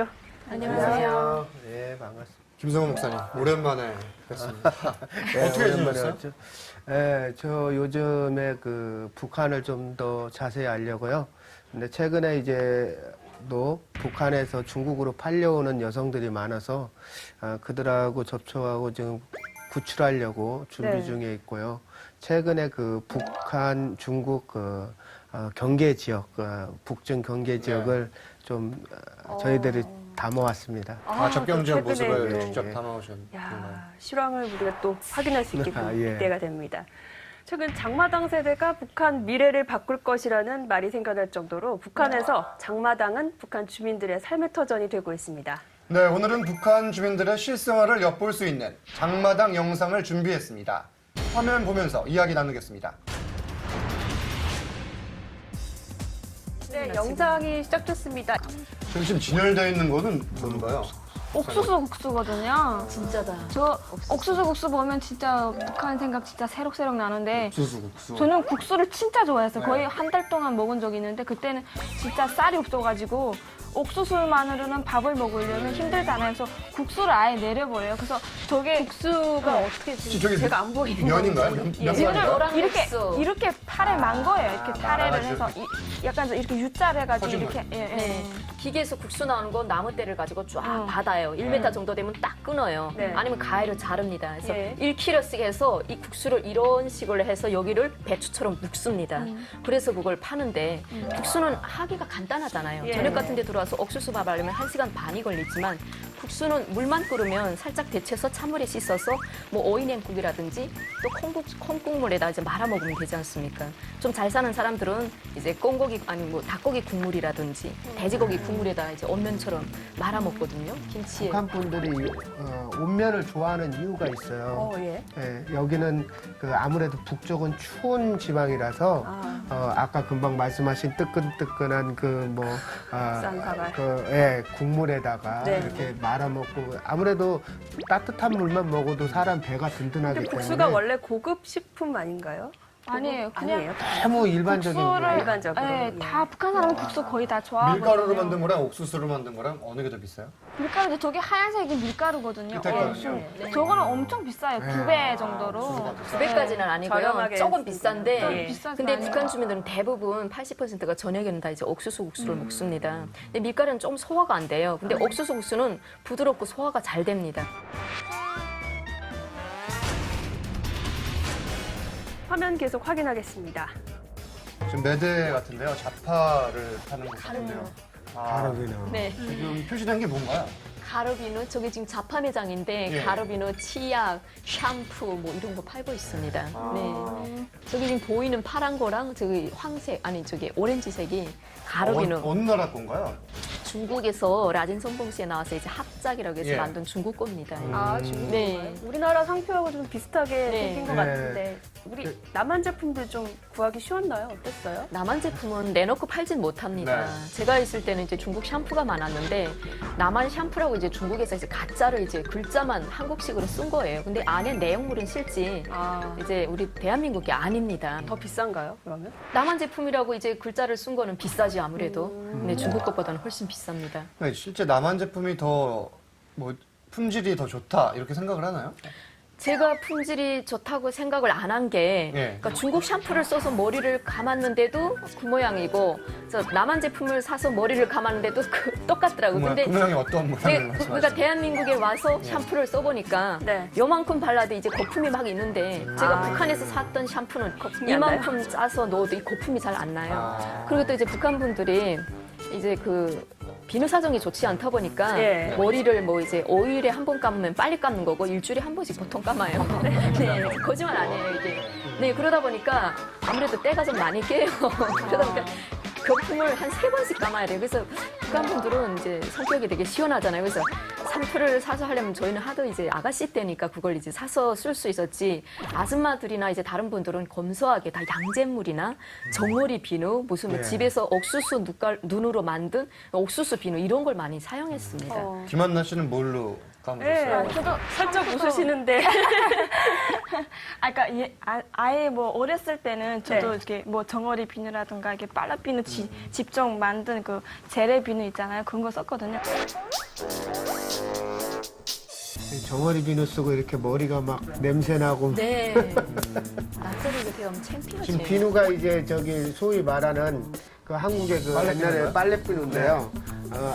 오십시오. 안녕하세요. 예, 반갑습니다. 김성호 목사님, 오랜만에 뵙습니다. 어떻게 지내셨어요? 예, 저 요즘에 그 북한을 좀 더 자세히 알려고요. 근데 최근에 이제 또 북한에서 중국으로 팔려오는 여성들이 많아서 그들하고 접촉하고 지금 구출하려고 준비 네. 중에 있고요. 최근에 그 북한 중국 경계 지역, 북중 경계 지역을 좀 저희들이 담아왔습니다. 접경 지역 또 최근에 모습을 또- 직접 담아오셨나요? 야, 실황을 우리가 또 확인할 수 있게 예. 때가 됩니다. 최근 장마당 세대가 북한 미래를 바꿀 것이라는 말이 생겨날 정도로 북한에서 장마당은 북한 주민들의 삶의 터전이 되고 있습니다. 네, 오늘은 북한 주민들의 실생활을 엿볼 수 있는 장마당 영상을 준비했습니다. 화면 보면서 이야기 나누겠습니다. 네, 영상이 시작됐습니다. 지금 진열되어 있는 거는 뭔가요? 옥수수 국수거든요. 진짜다. 저 옥수수 국수 보면 진짜 북한 생각 진짜 새록새록 나는데 국수. 저는 국수를 진짜 좋아했어요. 네. 거의 한 달 동안 먹은 적이 있는데 그때는 진짜 쌀이 없어가지고 옥수수만으로는 밥을 먹으려면 힘들잖아요. 그래서 국수를 아예 내려버려요. 그래서 저게 국수가 어떻게 저기 지금 제가 안 보이는 면인가요? 예. 면인가요? 이렇게 팔에 만 거예요. 이렇게 타래를 말아가지고. 해서 약간 이렇게 U자를 해가지고 퍼진 이렇게 네. 기계에서 국수 나오는 건 나무대를 가지고 쫙 받아요. 1m 정도 되면 딱 끊어요. 네. 아니면 가위로 자릅니다. 그래서 예. 1kg씩 해서 이 국수를 이런 식으로 해서 여기를 배추처럼 묵습니다. 그래서 그걸 파는데 국수는 하기가 간단하잖아요. 예. 저녁 같은 데 들어와서 옥수수 밥 하려면 1시간 반이 걸리지만 국수는 물만 끓으면 살짝 데쳐서 찬물에 씻어서 뭐 오이냉국이라든지 또 콩국물에다 이제 말아 먹으면 되지 않습니까? 좀 잘 사는 사람들은 이제 꽁고기 아니 뭐 닭고기 국물이라든지 돼지고기 국물에다 이제 온면처럼 말아 먹거든요. 김치에. 북한 분들이 온면을 좋아하는 이유가 있어요. 예. 예, 여기는 그 아무래도 북쪽은 추운 지방이라서 아까 금방 말씀하신 뜨끈뜨끈한 쌈밥알. 국물에다가 네. 이렇게 말아 먹고 아무래도 따뜻한 물만 먹어도 사람 배가 든든하기 근데 때문에 국수가 원래 고급 식품 아닌가요? 아니에요. 그냥 아니에요. 너무 일반적인 국수를 거예요. 일반적으로. 네, 예. 다 북한 사람은 국수 거의 다 좋아하거든요. 밀가루로 만든 거랑 옥수수로 만든 거랑 어느 게 더 비싸요? 밀가루 저게 하얀색이 밀가루거든요. 밑에 거는요? 저거는 엄청 비싸요. 9배 정도로. 900까지는 아니고요. 저렴하게 조금 했습니다. 비싼데 예. 비싸지 근데 않아요. 북한 주민들은 대부분 80%가 저녁에는 다 이제 옥수수 국수를 먹습니다. 근데 밀가루는 좀 소화가 안 돼요. 근데 옥수수 국수는 부드럽고 소화가 잘 됩니다. 화면 계속 확인하겠습니다. 지금 매대 같은데요. 자파를 파는 것 같은데요. 가루비는. 네. 지금 표시된 게 뭔가요? 가루비누 저게 지금 자파 매장인데 예. 가루비누, 치약, 샴푸 뭐 이런 거 팔고 있습니다. 네. 저기 지금 보이는 파란 거랑 저기 황색 아니 저기 오렌지색이 가루비누. 어느 나라 건가요? 중국에서 라진 선봉시에 나와서 이제 합작이라고 해서 예. 만든 중국 겁니다. 아, 중국. 네. 우리나라 상표하고 좀 비슷하게 네. 생긴 것 네. 같은데 우리 남한 제품들 좀 구하기 쉬웠나요? 어땠어요? 남한 제품은 내놓고 팔진 못합니다. 네. 제가 있을 때는 이제 중국 샴푸가 많았는데 남한 샴푸라고 이제 중국에서 이제 가짜를 이제 글자만 한국식으로 쓴 거예요. 근데 안에 내용물은 실지 이제 우리 대한민국이 아닙니다. 더 비싼가요? 그러면? 남한 제품이라고 이제 글자를 쓴 거는 비싸지 아무래도. 근데 중국 것보다는 훨씬 비쌉니다. 네, 실제 남한 제품이 더 품질이 더 좋다 이렇게 생각을 하나요? 제가 품질이 좋다고 생각을 안 한 게 예. 그러니까 중국 샴푸를 써서 머리를 감았는데도 그 모양이고 그래서 남한 제품을 사서 머리를 감았는데도 똑같더라고요. 그 모양이 어떤 모양을 그러니까 말씀하시나요? 대한민국에 와서 샴푸를 써보니까 네. 요만큼 발라도 이제 거품이 막 있는데 제가 북한에서 샀던 샴푸는 이만큼 짜서 넣어도 이 거품이 잘 안 나요. 그리고 또 이제 북한 분들이 이제 그 비누 사정이 좋지 않다 보니까 예. 머리를 뭐 이제 5일에 한 번 감으면 빨리 감는 거고 일주일에 한 번씩 보통 감아요. 네, 거짓말 아니에요 이게. 네, 그러다 보니까 아무래도 때가 좀 많이 깨요. 그러다 보니까 거품을 한 3번씩 감아야 돼요. 그래서 북한 분들은 이제 성격이 되게 시원하잖아요. 그래서 산풀을 사서 하려면 저희는 하도 이제 아가씨 때니까 그걸 이제 사서 쓸 수 있었지. 아줌마들이나 이제 다른 분들은 검소하게 다 양잿물이나 정어리 비누, 무슨 뭐 네. 집에서 옥수수 눈으로 만든 옥수수 비누 이런 걸 많이 사용했습니다. 김한나 씨는 뭘로 감으셨어요? 네, 저도 살짝 웃으시는데. 그러니까 아예 뭐 어렸을 때는 저도 네. 이렇게 뭐 정어리 비누라든가 이게 빨라 비누 직접 만든 그 재래 비누 있잖아요. 그런 거 썼거든요. 정어리 비누 쓰고 이렇게 머리가 막 냄새 나고. 네. 낯설이 이렇게 하면 창피하지. 지금 비누가 이제 저기 소위 말하는 그 한국의 그 빨래 옛날에 비누인가요? 빨래 비누인데요.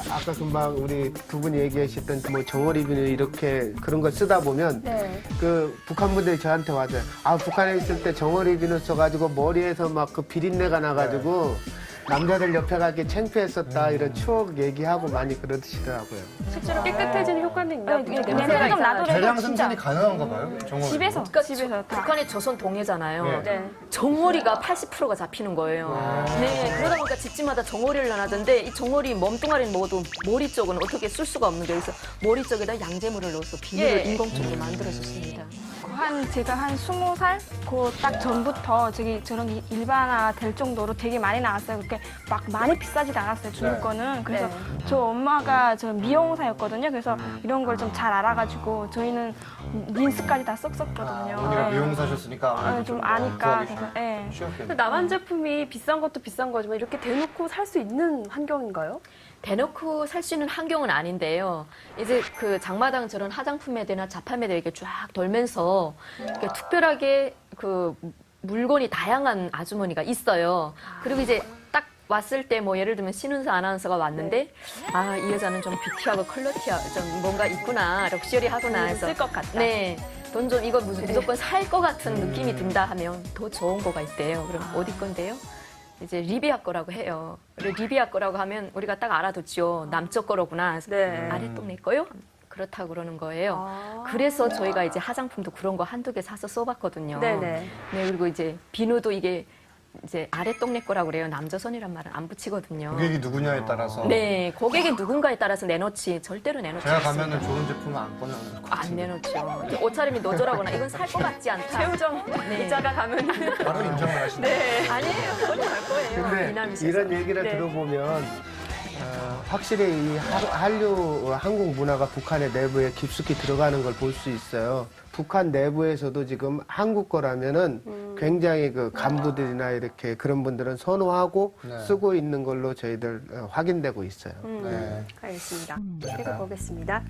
아까 금방 우리 두 분이 얘기하셨던 뭐 정어리 비누 이렇게 그런 거 쓰다 보면 네. 그 북한 분들이 저한테 와서요. 아 북한에 있을 때 정어리 비누 써가지고 머리에서 막 그 비린내가 나가지고 남자들 옆에 가기 창피했었다 이런 추억 얘기하고 많이 그러시더라고요. 실제로 깨끗해지는 효과는 있나 네, 보죠. 네, 냄새가 좀 있잖아요. 나도 대량 진짜. 생산이 가능한가 봐요? 정어리. 집에서 그러니까 집에서 다. 북한의 조선 동해잖아요. 네. 네. 정어리가 80%가 잡히는 거예요. 네, 그러다 보니까 집집마다 정어리를 나는데 이 정어리 몸뚱아리는 먹어도 머리 쪽은 어떻게 쓸 수가 없는 게 있어. 머리 쪽에다 양잿물을 넣어서 비누를 예. 인공적으로 만들어줬습니다. 제가 한 20살 그 딱 전부터 저런 게 일반화 될 정도로 되게 많이 나왔어요. 그렇게 막 많이 비싸지도 않았어요. 중국 네. 거는. 그래서 네. 저 엄마가 저 미용사였거든요. 그래서 이런 걸 좀 잘 알아가지고 저희는 린스까지 다 썼었거든요. 본인이 네. 미용사셨으니까 아무래도 좀 아니까. 구하기 그래서, 예. 근데 쉬웠겠네요. 남한 제품이 비싼 것도 비싼 거지만 이렇게 대놓고 살 수 있는 환경인가요? 대놓고 살 수 있는 환경은 아닌데요. 이제 그 장마당 저런 화장품 매대나 자파 매대 이렇게 쫙 돌면서 이렇게 특별하게 그 물건이 다양한 아주머니가 있어요. 그리고 이제 딱 왔을 때 뭐 예를 들면 신은서 아나운서가 왔는데 아, 이 여자는 좀 뷰티하고 컬러티하고 좀 뭔가 있구나, 럭셔리하구나 해서 쓸 것 같다. 네. 돈 좀 이거 무조건 살 것 같은 느낌이 든다 하면 더 좋은 거가 있대요. 그럼 어디 건데요? 이제 리비아 거라고 해요. 그리고 리비아 거라고 하면 우리가 딱 알아듣죠. 남쪽 거로구나. 그래서 네. 아랫동네 거요? 그렇다고 그러는 거예요. 아. 그래서 저희가 이제 화장품도 그런 거 한두 개 사서 써봤거든요. 네네. 네, 그리고 이제 비누도 이게 이제 아랫동네 거라고 그래요. 남조선이란 말은 안 붙이거든요. 고객이 누구냐에 따라서 네, 고객이 누군가에 따라서 내놓지 절대로 내놓지 제가 않습니다. 가면은 좋은 제품은 안 꺼내는 것 안 같은데 내놓죠. 옷차림이 노조라거나 이건 살 것 같지 않다. 최우정 네. 기자가 가면 바로 인정을 하시네요. 네. 아니에요. 그건 할 거예요. 근데 미남이 있어서. 이런 얘기를 네. 들어보면 확실히 이 한류 한국 문화가 북한의 내부에 깊숙이 들어가는 걸 볼 수 있어요. 북한 내부에서도 지금 한국 거라면은 굉장히 그 간부들이나 이렇게 그런 분들은 선호하고 네. 쓰고 있는 걸로 저희들 확인되고 있어요. 네. 알겠습니다. 읽어보겠습니다.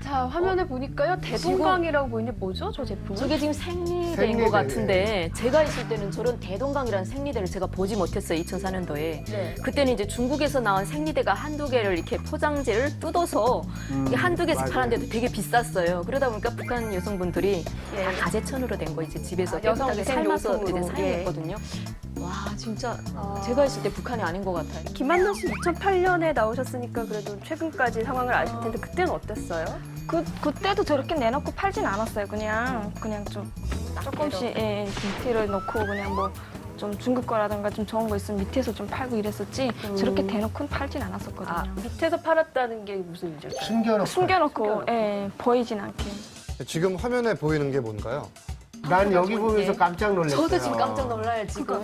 자, 화면에 보니까요. 대동강이라고 보이는데 뭐죠? 저 제품은? 저게 지금 생리대인 생리대, 것 같은데 제가 있을 때는 저런 대동강이라는 생리대를 제가 보지 못했어요. 2004년도에. 네. 그때는 이제 중국에서 나온 생리대가 한두 개를 이렇게 포장재를 뜯어서 이게 한두 개씩 맞아요. 팔았는데도 되게 비쌌어요. 그러다 보니까 북한 여성분들이 예. 다 가재천으로 된 거 이제 집에서 아, 여성 깨끗하게 삶아서 이제 위생용품으로. 사용했거든요. 와 진짜 제가 있을 때 북한이 아닌 것 같아요. 김한나 씨 2008년에 나오셨으니까 그래도 최근까지 상황을 아실 텐데 그때는 어땠어요? 그때도 저렇게 내놓고 팔진 않았어요. 그냥 좀 조금씩 예, 밑에를 넣고 그냥 뭐 좀 중국 거라든가 좀 좋은 거 있으면 밑에서 좀 팔고 이랬었지 저렇게 대놓고는 팔진 않았었거든요. 아, 밑에서 팔았다는 게 무슨 일일까요? 숨겨놓고. 숨겨놓고 예, 보이진 않게. 지금 화면에 보이는 게 뭔가요? 난 여기 보면서 깜짝 놀랐어요. 저도 지금 깜짝 놀라요 지금.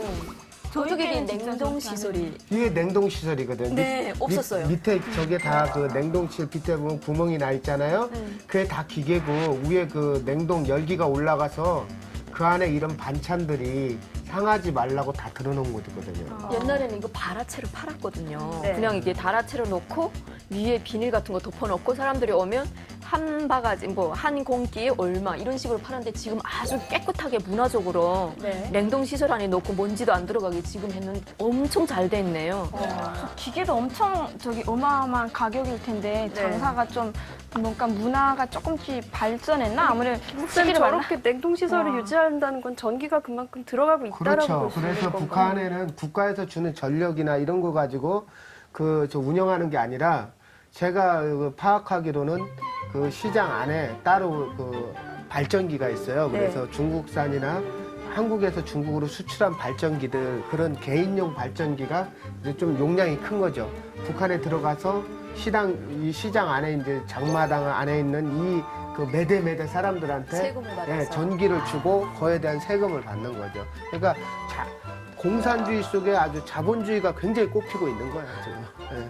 어떻게 이 진짜 냉동 그렇지 시설이 이게 냉동 시설이거든요. 네, 없었어요. 밑에 저게 다 그 냉동실 밑에 보면 구멍이 나 있잖아요. 그게 다 기계고 위에 그 냉동 열기가 올라가서 그 안에 이런 반찬들이 상하지 말라고 다 들어놓은 곳이거든요. 옛날에는 이거 발아채로 팔았거든요. 네. 그냥 이게 발아채로 놓고 위에 비닐 같은 거 덮어놓고 사람들이 오면 한 바가지, 뭐 한 공기에 얼마 이런 식으로 파는데 지금 아주 깨끗하게 문화적으로 네. 냉동 시설 안에 넣고 먼지도 안 들어가게 지금 했는데 엄청 잘 돼 있네요. 기계도 엄청 어마어마한 가격일 텐데 네. 장사가 좀 뭔가 문화가 조금씩 발전했나 아무래도 쌤 시기를 저렇게 냉동 시설을 와. 유지한다는 건 전기가 그만큼 들어가고 있다라고 그렇죠. 볼 수 있는 그래서 건가요? 북한에는 국가에서 주는 전력이나 이런 거 가지고 저 운영하는 게 아니라 제가 그 파악하기로는 그 시장 안에 따로 그 발전기가 있어요. 네. 그래서 중국산이나 한국에서 중국으로 수출한 발전기들 그런 개인용 발전기가 이제 좀 용량이 큰 거죠. 북한에 들어가서 이 시장 안에 이제 장마당 안에 있는 이 그 매대 사람들한테 세금을 받아서. 전기를 주고 그에 대한 세금을 받는 거죠. 그러니까 공산주의 속에 아주 자본주의가 굉장히 꼽히고 있는 거예요, 지금. 예.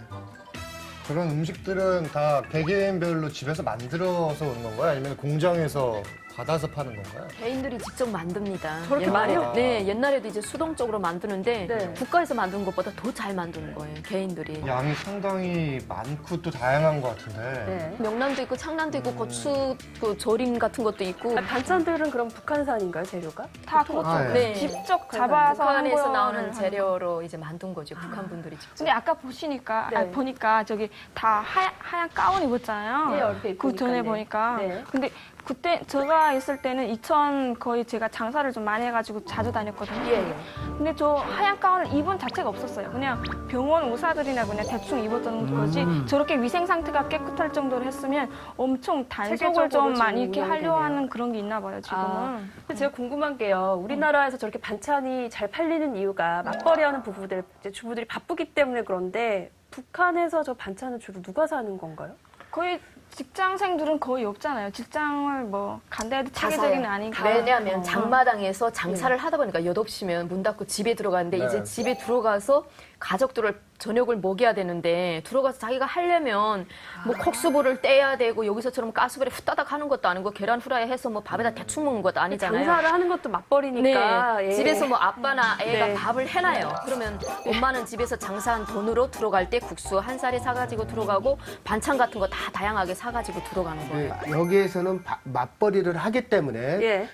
그런 음식들은 다 개개인별로 집에서 만들어서 오는 건가요? 아니면 공장에서 받아서 파는 건가요? 개인들이 직접 만듭니다. 저렇게 많이요? 네, 옛날에도 이제 수동적으로 만드는데 네. 국가에서 만드는 것보다 더 잘 만드는 거예요, 개인들이. 양이 상당히 많고 또 다양한 것 같은데. 네. 명란도 있고 창란도 있고 고추 그 조림 같은 것도 있고. 반찬들은 그럼 북한산인가요, 재료가? 다 그것도 아, 예. 네. 직접 잡아서 한 북한에서 거를 나오는 하는 재료로 이제 만든 거죠, 북한 분들이 직접. 근데 아까 보시니까 네. 보니까 저기 다 하얀 가운 입었잖아요. 네, 얼핏 입으니까, 그 전에 네. 보니까. 네. 근데 그때 제가 있을 때는 이천 거의 제가 장사를 좀 많이 해가지고 자주 다녔거든요. 예. 근데 저 하얀 가운을 입은 자체가 없었어요. 그냥 병원 의사들이나 그냥 대충 입었던 거지. 저렇게 위생 상태가 깨끗할 정도로 했으면 엄청 단속을 체계적으로 좀 지금 많이 이렇게 하려 운영되네요. 하는 그런 게 있나 봐요, 지금은. 아, 근데 제가 궁금한 게요. 우리나라에서 저렇게 반찬이 잘 팔리는 이유가 맞벌이하는 부부들, 이제 주부들이 바쁘기 때문에 그런데 북한에서 저 반찬은 주로 누가 사는 건가요? 거의 직장생들은 거의 없잖아요. 직장을 뭐 간다 해도 체계적인 아니까. 왜냐하면 장마당에서 장사를 하다 보니까 8시면 문 닫고 집에 들어가는데 네. 이제 집에 들어가서 가족들을 저녁을 먹여야 되는데 들어가서 자기가 하려면 뭐 콕수불을 떼야 되고 여기서처럼 가스불에 후다닥 하는 것도 아니고 계란 후라이 해서 뭐 밥에다 대충 먹는 것도 아니잖아요. 장사를 하는 것도 맞벌이니까. 네, 예. 집에서 뭐 아빠나 애가 네. 밥을 해놔요. 그러면 엄마는 집에서 장사한 돈으로 들어갈 때 국수 한 쌀에 사가지고 들어가고 반찬 같은 거 다 다양하게 사가지고 들어가는 거예요. 여기에서는 맞벌이를 하기 때문에 예.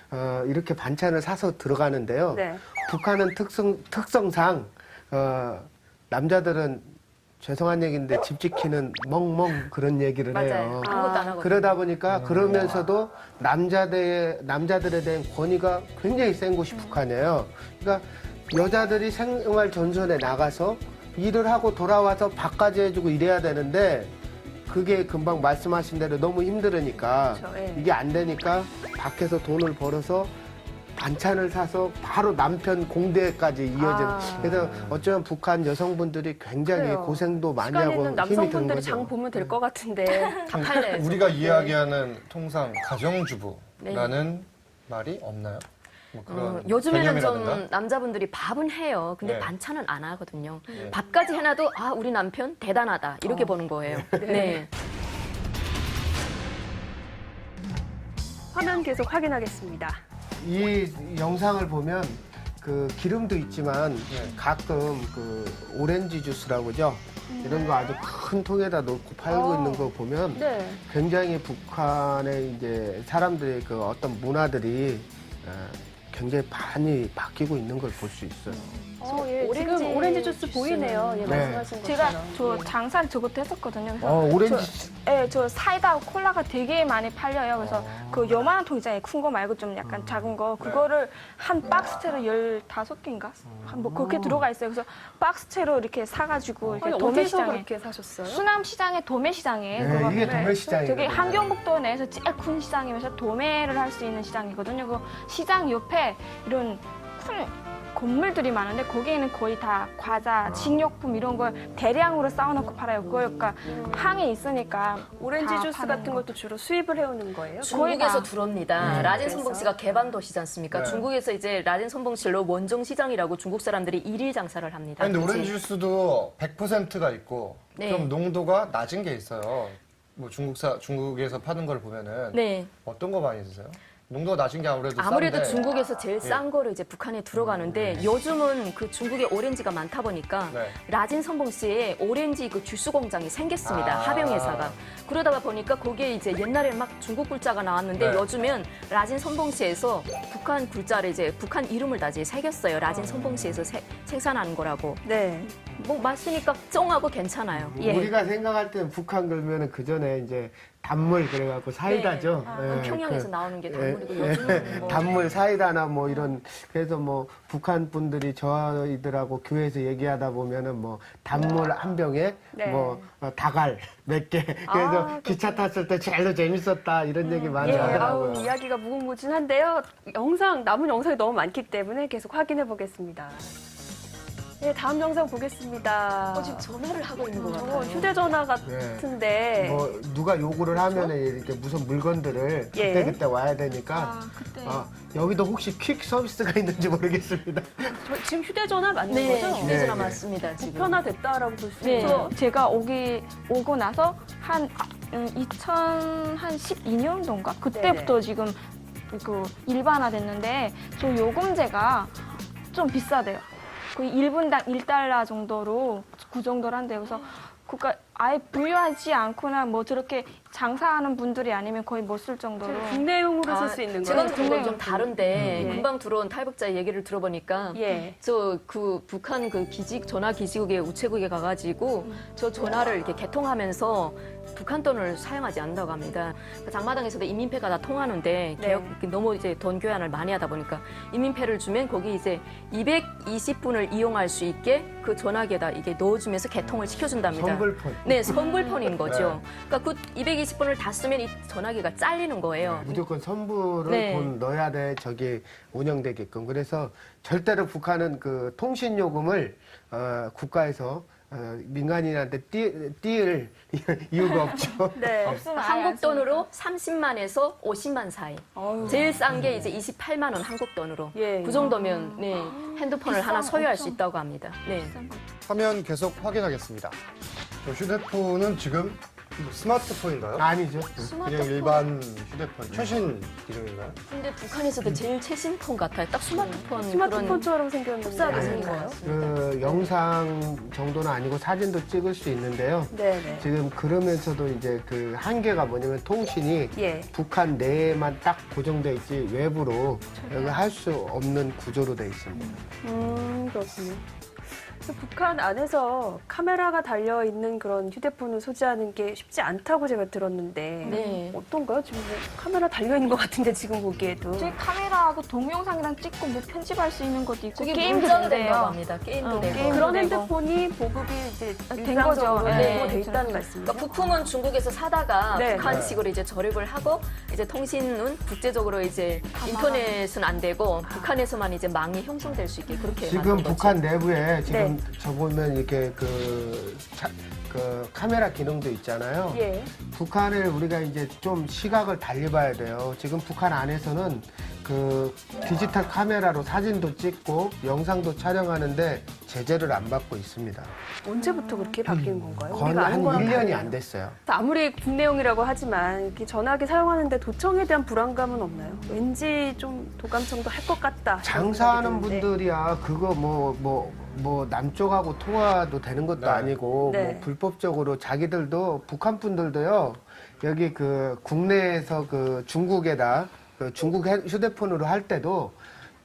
이렇게 반찬을 사서 들어가는데요. 네. 북한은 특성상 남자들은 죄송한 얘기인데 집 지키는 멍멍 그런 얘기를 맞아요. 해요. 아무것도 안 하고. 그러다 보니까 그러면서도 남자들에 대한 권위가 굉장히 센 곳이 북한이에요. 그러니까 여자들이 생활 전선에 나가서 일을 하고 돌아와서 밥까지 해주고 이래야 되는데 그게 금방 말씀하신 대로 너무 힘들으니까 그렇죠, 예. 이게 안 되니까 밖에서 돈을 벌어서 반찬을 사서 바로 남편 공대까지 이어지는. 아. 그래서 어쩌면 북한 여성분들이 굉장히 그래요. 고생도 많이 시간 하고 있는 힘이 드는 남성분들이 거죠. 장 보면 될 것 같은데. 다 팔려요. 우리가 이야기하는 통상 가정주부라는 네. 말이 없나요? 뭐 그런 요즘에는 개념이라든가? 좀 남자분들이 밥은 해요. 근데 네. 반찬은 안 하거든요. 네. 밥까지 해놔도 아 우리 남편 대단하다 이렇게 보는 거예요. 네. 화면 계속 확인하겠습니다. 이 영상을 보면 그 기름도 있지만 네. 가끔 그 오렌지 주스라고죠. 이런 거 아주 큰 통에다 넣고 팔고 있는 거 보면 네. 굉장히 북한의 이제 사람들의 그 어떤 문화들이 굉장히 많이 바뀌고 있는 걸 볼 수 있어요. 예. 오렌지 지금 오렌지 주스 주스는- 보이네요. 예, 네. 말씀하신 제가 것처럼. 저 예. 장사를 저것도 했었거든요. 그래서 오렌지 저 사이다 콜라가 되게 많이 팔려요. 그래서 그 요만한 통 있잖아요. 큰 거 말고 좀 약간 작은 거. 그거를 한 박스채로 15개인가? 뭐 그렇게 들어가 있어요. 그래서 박스채로 이렇게 사가지고 이렇게 아니, 도매 어디서 시장에. 그렇게 사셨어요? 수남시장의 도매시장이에요. 네, 그거. 이게 네. 도매시장이에요. 저기 한경북도 내에서 제일 큰 시장이면서 도매를 할 수 있는 시장이거든요. 그 시장 옆에 이런 큰 건물들이 많은데 거기에는 거의 다 과자, 식료품 이런 걸 대량으로 쌓아놓고 팔아요. 그러니까 항에 있으니까 오렌지 다 주스 파는 같은 거. 것도 주로 수입을 해오는 거예요? 거의 중국에서 다. 들어옵니다. 라진 그래서? 선봉시가 개발 도시지 않습니까? 네. 중국에서 이제 라진 선봉실로 원종 시장이라고 중국 사람들이 일일 장사를 합니다. 아니, 근데 그치? 오렌지 주스도 100%가 있고 네. 좀 농도가 낮은 게 있어요. 뭐 중국에서 파는 걸 보면은 네. 어떤 거 많이 드세요? 농도가 낮은 게 아무래도 아무래도 싼데. 중국에서 제일 싼 거를 이제 북한에 들어가는데 요즘은 그 중국에 오렌지가 많다 보니까 네. 라진 선봉시에 오렌지 그 주스 공장이 생겼습니다. 아. 합영회사가. 그러다 보니까 거기에 이제 옛날에 막 중국 굴자가 나왔는데 네. 요즘은 라진 선봉시에서 북한 굴자를 이제 북한 이름을 다 이제 새겼어요. 라진 선봉시에서 생산하는 거라고. 네. 뭐 마시니까 쫑하고 괜찮아요. 예. 우리가 생각할 때는 북한 그러면은 그 전에 이제 단물 그래갖고 사이다죠. 예, 평양에서 그- 나오는 게 예, 단물이고 예. 요즘은 뭐 단물 사이다나 뭐 이런 그래서 뭐 북한 분들이 저희들하고 교회에서 얘기하다 보면은 뭐 단물 한 병에 네. 뭐 다갈 몇 개. 그래서 아, 기차 탔을 때 제일로 재밌었다 이런 얘기 많이 예, 하더라고요. 이야기가 무궁무진한데요. 남은 영상이 너무 많기 때문에 계속 확인해 보겠습니다. 네, 다음 영상 보겠습니다. 지금 전화를 하고 있는 것 저거 같아요. 휴대전화 같은데. 뭐 누가 요구를 하면은 이렇게 무슨 물건들을 예. 그때 와야 되니까 그때 여기도 혹시 퀵 서비스가 있는지 모르겠습니다. 지금 휴대전화 맞는 네, 거죠? 휴대전화 네, 네. 맞습니다. 지금. 보편화됐다라고 볼 수 네, 있죠. 제가 오고 나서 한 2012년도인가 그때부터 네네. 지금 그 일반화됐는데 저 요금제가 좀 비싸대요. 거의 1분당 1달러 정도로 그 정도로 한대요. 그래서 그러니까 아예 부유하지 않거나 뭐 저렇게 장사하는 분들이 아니면 거의 못 쓸 정도로. 국내용으로 쓸 수 있는 제가 거예요. 그건 좀 다른데 예. 금방 들어온 탈북자 얘기를 들어보니까 예. 저 그 북한 그 전화 기지국에 우체국에 가가지고 저 전화를 이렇게 개통하면서 북한 돈을 사용하지 않는다고 합니다. 그러니까 장마당에서도 인민폐가 다 통하는데 개혁 너무 이제 돈 교환을 많이 하다 보니까 인민폐를 주면 거기 이제 220분을 이용할 수 있게 그 전화기에다 이게 넣어주면서 개통을 시켜준답니다. 선불폰. 네, 선불폰인 거죠. 그러니까 그 220분을 다 쓰면 이 전화기가 잘리는 거예요. 무조건 선불을 네. 돈 넣어야 돼 저기 운영되게끔. 그래서 절대로 북한은 그 통신 요금을 국가에서 민간인한테 띄을 이유가 없죠. 네. 없으면 아예 한국 안 쓰니까. 돈으로 30만에서 50만 사이. 제일 싼 게 이제 28만 원 한국 돈으로. 예. 그 정도면 네, 핸드폰을 하나 소유할 수 있다고 합니다. 네. 화면 계속 확인하겠습니다. 저 휴대폰은 지금 스마트폰인가요? 아니죠. 그냥 일반 휴대폰. 최신 기종인가요? 근데 북한에서도 제일 최신폰 같아요. 딱 스마트폰 그런 스마트폰처럼 생겼는데. 흡사하게 생긴 것 아닌가요? 같습니다. 그 영상 정도는 아니고 사진도 찍을 수 있는데요. 네네. 지금 그러면서도 이제 그 한계가 뭐냐면 통신이 예. 북한 내에만 딱 고정돼 있지 외부로 여기 할 수 없는 구조로 돼 있습니다. 그렇군요. 북한 안에서 카메라가 달려 있는 그런 휴대폰을 소지하는 게 쉽지 않다고 제가 들었는데 네. 어떤가요? 지금 뭐 카메라 달려 있는 것 같은데 지금 보기에도. 저희 카메라하고 동영상이랑 찍고 뭐 편집할 수 있는 것도 있고 저기 게임도 문자도 된다고 된대요. 합니다. 게임도 되고. 게임도 그런 되고. 핸드폰이 보급이 이제 된 일상적으로 거죠. 되고 네. 돼 있다는 말씀이죠. 그러니까 부품은 중국에서 사다가 네. 북한식으로 이제 조립을 하고 이제 통신은 국제적으로 이제 인터넷은 안 되고 북한에서만 이제 망이 형성될 수 있게 그렇게 지금 만든 거죠. 북한 내부에 지금 네. 저 보면 이렇게 그 카메라 기능도 있잖아요. 예. 북한을 우리가 이제 좀 시각을 달리 봐야 돼요. 지금 북한 안에서는 그 디지털 카메라로 사진도 찍고 영상도 촬영하는데 제재를 안 받고 있습니다. 언제부터 그렇게 바뀐 건가요? 거의 우리가 아는 한 거랑 1년이 다르네요. 안 됐어요. 아무리 국내용이라고 하지만 이렇게 전화기 사용하는데 도청에 대한 불안감은 없나요? 왠지 좀 도감청도 할 것 같다. 이런 장사하는 생각이 드는데. 분들이야 그거 뭐 남쪽하고 통화도 되는 것도 네. 아니고 네. 뭐 불법적으로 자기들도 북한 분들도요 여기 그 국내에서 그 중국에다 그 중국 휴대폰으로 할 때도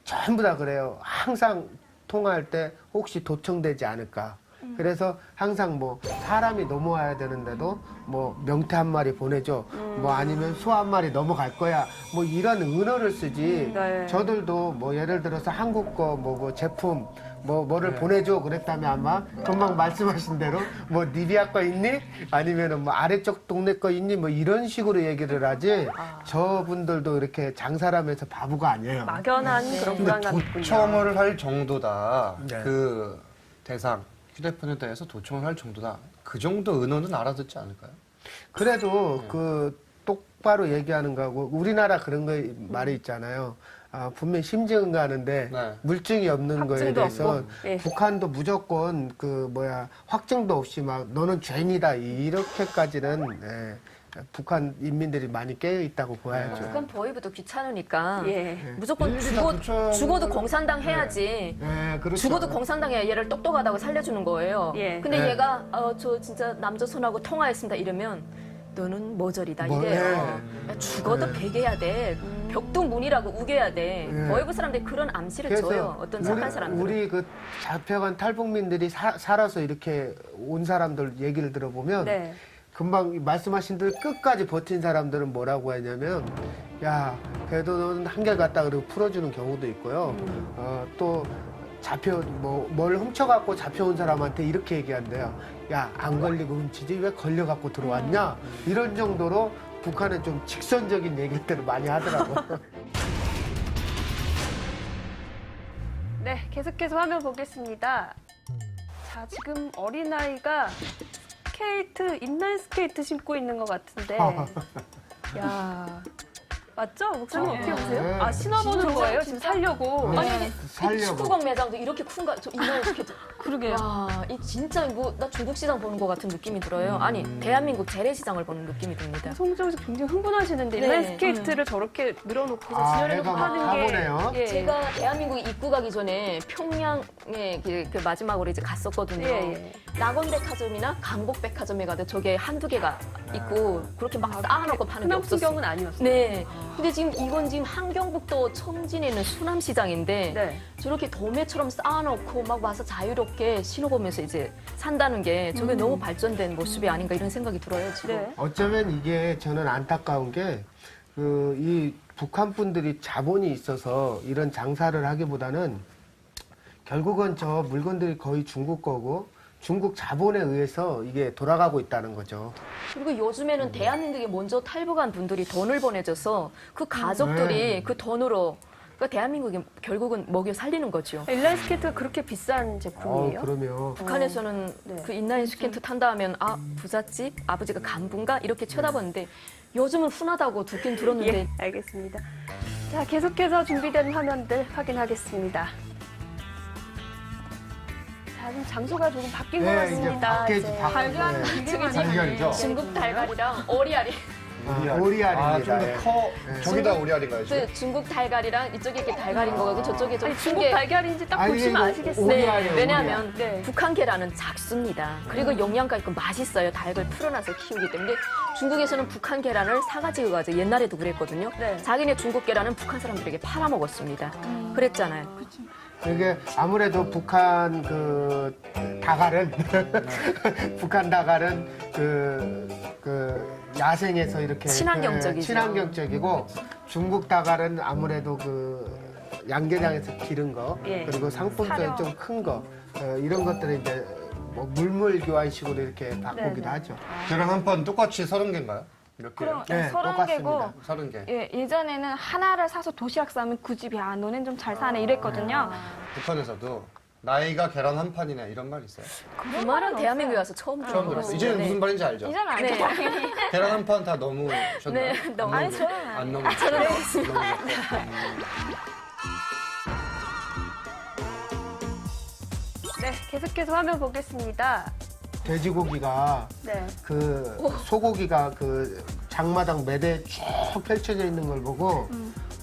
전부 다 그래요. 항상 통화할 때 혹시 도청되지 않을까. 그래서 항상 뭐 사람이 넘어와야 되는데도 뭐 명태 한 마리 보내줘. 뭐 아니면 소 한 마리 넘어갈 거야. 뭐 이런 은어를 쓰지. 네. 저들도 뭐 예를 들어서 한국 거 뭐 제품 뭐를 보내줘 그랬다면 아마 금방 말씀하신 대로 뭐 니비아 거 있니? 아니면은 뭐 아래쪽 동네 거 있니? 뭐 이런 식으로 얘기를 하지. 저분들도 이렇게 장사를 하면서 바보가 아니에요. 막연한 그런 근데 불안감이 있군요. 도청을 할 정도다. 네. 그 대상 휴대폰에 대해서 도청을 할 정도다. 그 정도 은어는 알아듣지 않을까요? 그래도 그 똑바로 얘기하는 거하고 우리나라 그런 거 말이 있잖아요. 분명히 심증은 가는데 네. 물증이 없는 거에 확증도 대해서 없고, 예. 북한도 무조건 확증도 없이 막 너는 죄인이다 이렇게까지는 북한 인민들이 많이 깨어 있다고 보아야죠. 북한 보위부도 귀찮으니까 예. 무조건 일일이 다 도청- 죽어도 공산당 해야지. 네, 그렇죠. 죽어도 공산당 해야 얘를 똑똑하다고 살려주는 거예요. 예. 근데 네. 얘가 저 진짜 남조선하고 통화했습니다 이러면 너는 모절이다 뭐, 이래요. 예. 야, 죽어도 베개야 돼. 벽도 문이라고 우겨야 돼. 예. 외부 사람들이 그런 암시를 줘요. 어떤 착한 사람들은. 우리 그 잡혀간 탈북민들이 살아서 이렇게 온 사람들 얘기를 들어보면 네. 금방 말씀하신 대로 끝까지 버틴 사람들은 뭐라고 하냐면 야 그래도 너는 한결같다 그러고 풀어주는 경우도 있고요. 또 잡혀 뭘 훔쳐갖고 잡혀온 사람한테 이렇게 얘기한대요. 야 안 걸리고 훔치지 왜 걸려갖고 들어왔냐 이런 정도로 북한은 좀 직선적인 얘기들을 많이 하더라고요. 네, 계속해서 화면 보겠습니다. 자, 지금 어린아이가 스케이트, 인라인 스케이트 신고 있는 것 같은데. 야 맞죠? 목사님 어떻게 보세요? 네. 아, 신어보는 거예요? 지금 살려고. 네. 아니 근데 이 살려고. 축구공 매장도 이렇게 큰가? 저 인라인 스케이트. 그러게요. 야, 이 진짜 나 중국 시장 보는 것 같은 느낌이 들어요. 아니 대한민국 재래시장을 보는 느낌이 듭니다. 송정 씨 굉장히 흥분하시는데 네. 인라인 스케이트를 저렇게 늘어놓고서 진열해놓고 애가 막 하는 게 타보네요. 예. 제가 대한민국에 입국하기 전에 평양에 그 마지막으로 이제 갔었거든요. 예. 낙원백화점이나 강복백화점에 가도 저게 한두 개가 있고 그렇게 막 쌓아놓고 파는 게 흔한 없었어요. 풍경은 아니었어요. 네. 근데 지금 이건 지금 함경북도 청진에 있는 수남시장인데 네. 저렇게 도매처럼 쌓아놓고 막 와서 자유롭게 신어보면서 이제 산다는 게 저게 너무 발전된 모습이 아닌가 이런 생각이 들어요, 지금. 네. 어쩌면 이게 저는 안타까운 게 이 북한 분들이 자본이 있어서 이런 장사를 하기보다는 결국은 저 물건들이 거의 중국 거고 중국 자본에 의해서 이게 돌아가고 있다는 거죠. 그리고 요즘에는 대한민국에 먼저 탈북한 분들이 돈을 보내줘서 그 가족들이 그 돈으로 그러니까 대한민국이 결국은 먹여 살리는 거죠. 인라인 스케이트가 그렇게 비싼 제품이에요? 그러면 북한에서는 네. 그 인라인 스케이트 탄다 하면 아 부잣집 아버지가 간부인가 이렇게 쳐다봤는데 요즘은 흔하다고 듣긴 들었는데 예, 알겠습니다. 자, 계속해서 준비된 화면들 확인하겠습니다. 자, 지금 장소가 조금 바뀐 것 이제 같습니다. 밖에 이제. 달걀 달걀이죠? 중국 달걀이랑 오리알이 오리알입니다. 좀 더 커. 저기다 오리알인가요, 지금? 그 중국 달걀이랑 이쪽에 이렇게 달걀인 거고 저쪽에 좀 아니, 중국 큰 게- 달걀인지 딱 아니, 보시면 이거 아시겠어요. 오리알이에요, 왜냐하면 네. 북한 계란은 작습니다. 그리고 영양가 있고 맛있어요. 닭을 풀어놔서 키우기 때문에 중국에서는 북한 계란을 사가지고 가죠. 옛날에도 그랬거든요. 네. 자기네 중국 계란은 북한 사람들에게 팔아먹었습니다. 그랬잖아요. 이게 아무래도 북한 그 다갈은 북한 다갈은 그 야생에서 이렇게 친환경적이죠. 친환경적이고 중국 다갈은 아무래도 그 양계장에서 기른 거 예. 그리고 상품성이 좀 큰 거 이런 것들을 이제 뭐 물물 교환식으로 이렇게 바꾸기도 네네. 하죠. 계란 한 판 똑같이 30개인가요? 몇 개요? 그럼 네, 30개고 똑같습니다. 30개. 예, 예전에는 하나를 사서 도시락 싸면 그 집이 아 너넨 좀 잘 사네 이랬거든요. 북한에서도 나이가 계란 한 판이네 이런 말 있어요? 그 말은 대한민국에 와서 처음 처음 들었어요. 이제는 무슨 말인지 알죠? 이제는 알죠. 네. 계란 한 판 다 넘으셨나요? 네, 너무 아니 저는 안 넘으셨어요? 저는 넘었습니다. 네, 계속해서 화면 보겠습니다. 돼지고기가 네. 그 소고기가 그 장마당 매대에 쭉 펼쳐져 있는 걸 보고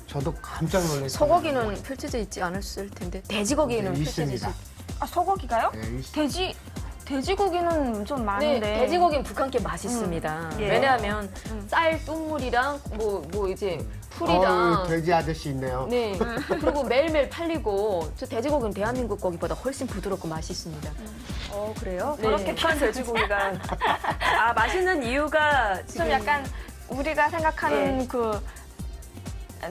저도 깜짝 놀랐어요. 소고기는 펼쳐져 있지 않았을 텐데 돼지고기는 네, 펼쳐져 있습니다. 있을 아 소고기가요? 네, 있습니다. 돼지고기는 좀 네, 많은데. 돼지고기는 북한게 맛있습니다. 예. 왜냐하면 쌀 뚱물이랑 뭐 이제 풀이랑 돼지 아저씨 있네요. 네 그리고 매일매일 팔리고 저 돼지고기는 대한민국 고기보다 훨씬 부드럽고 맛있습니다. 그래요? 네. 저렇게 큰 돼지고기가. 아, 맛있는 이유가 지금 좀 약간 우리가 생각하는 예. 그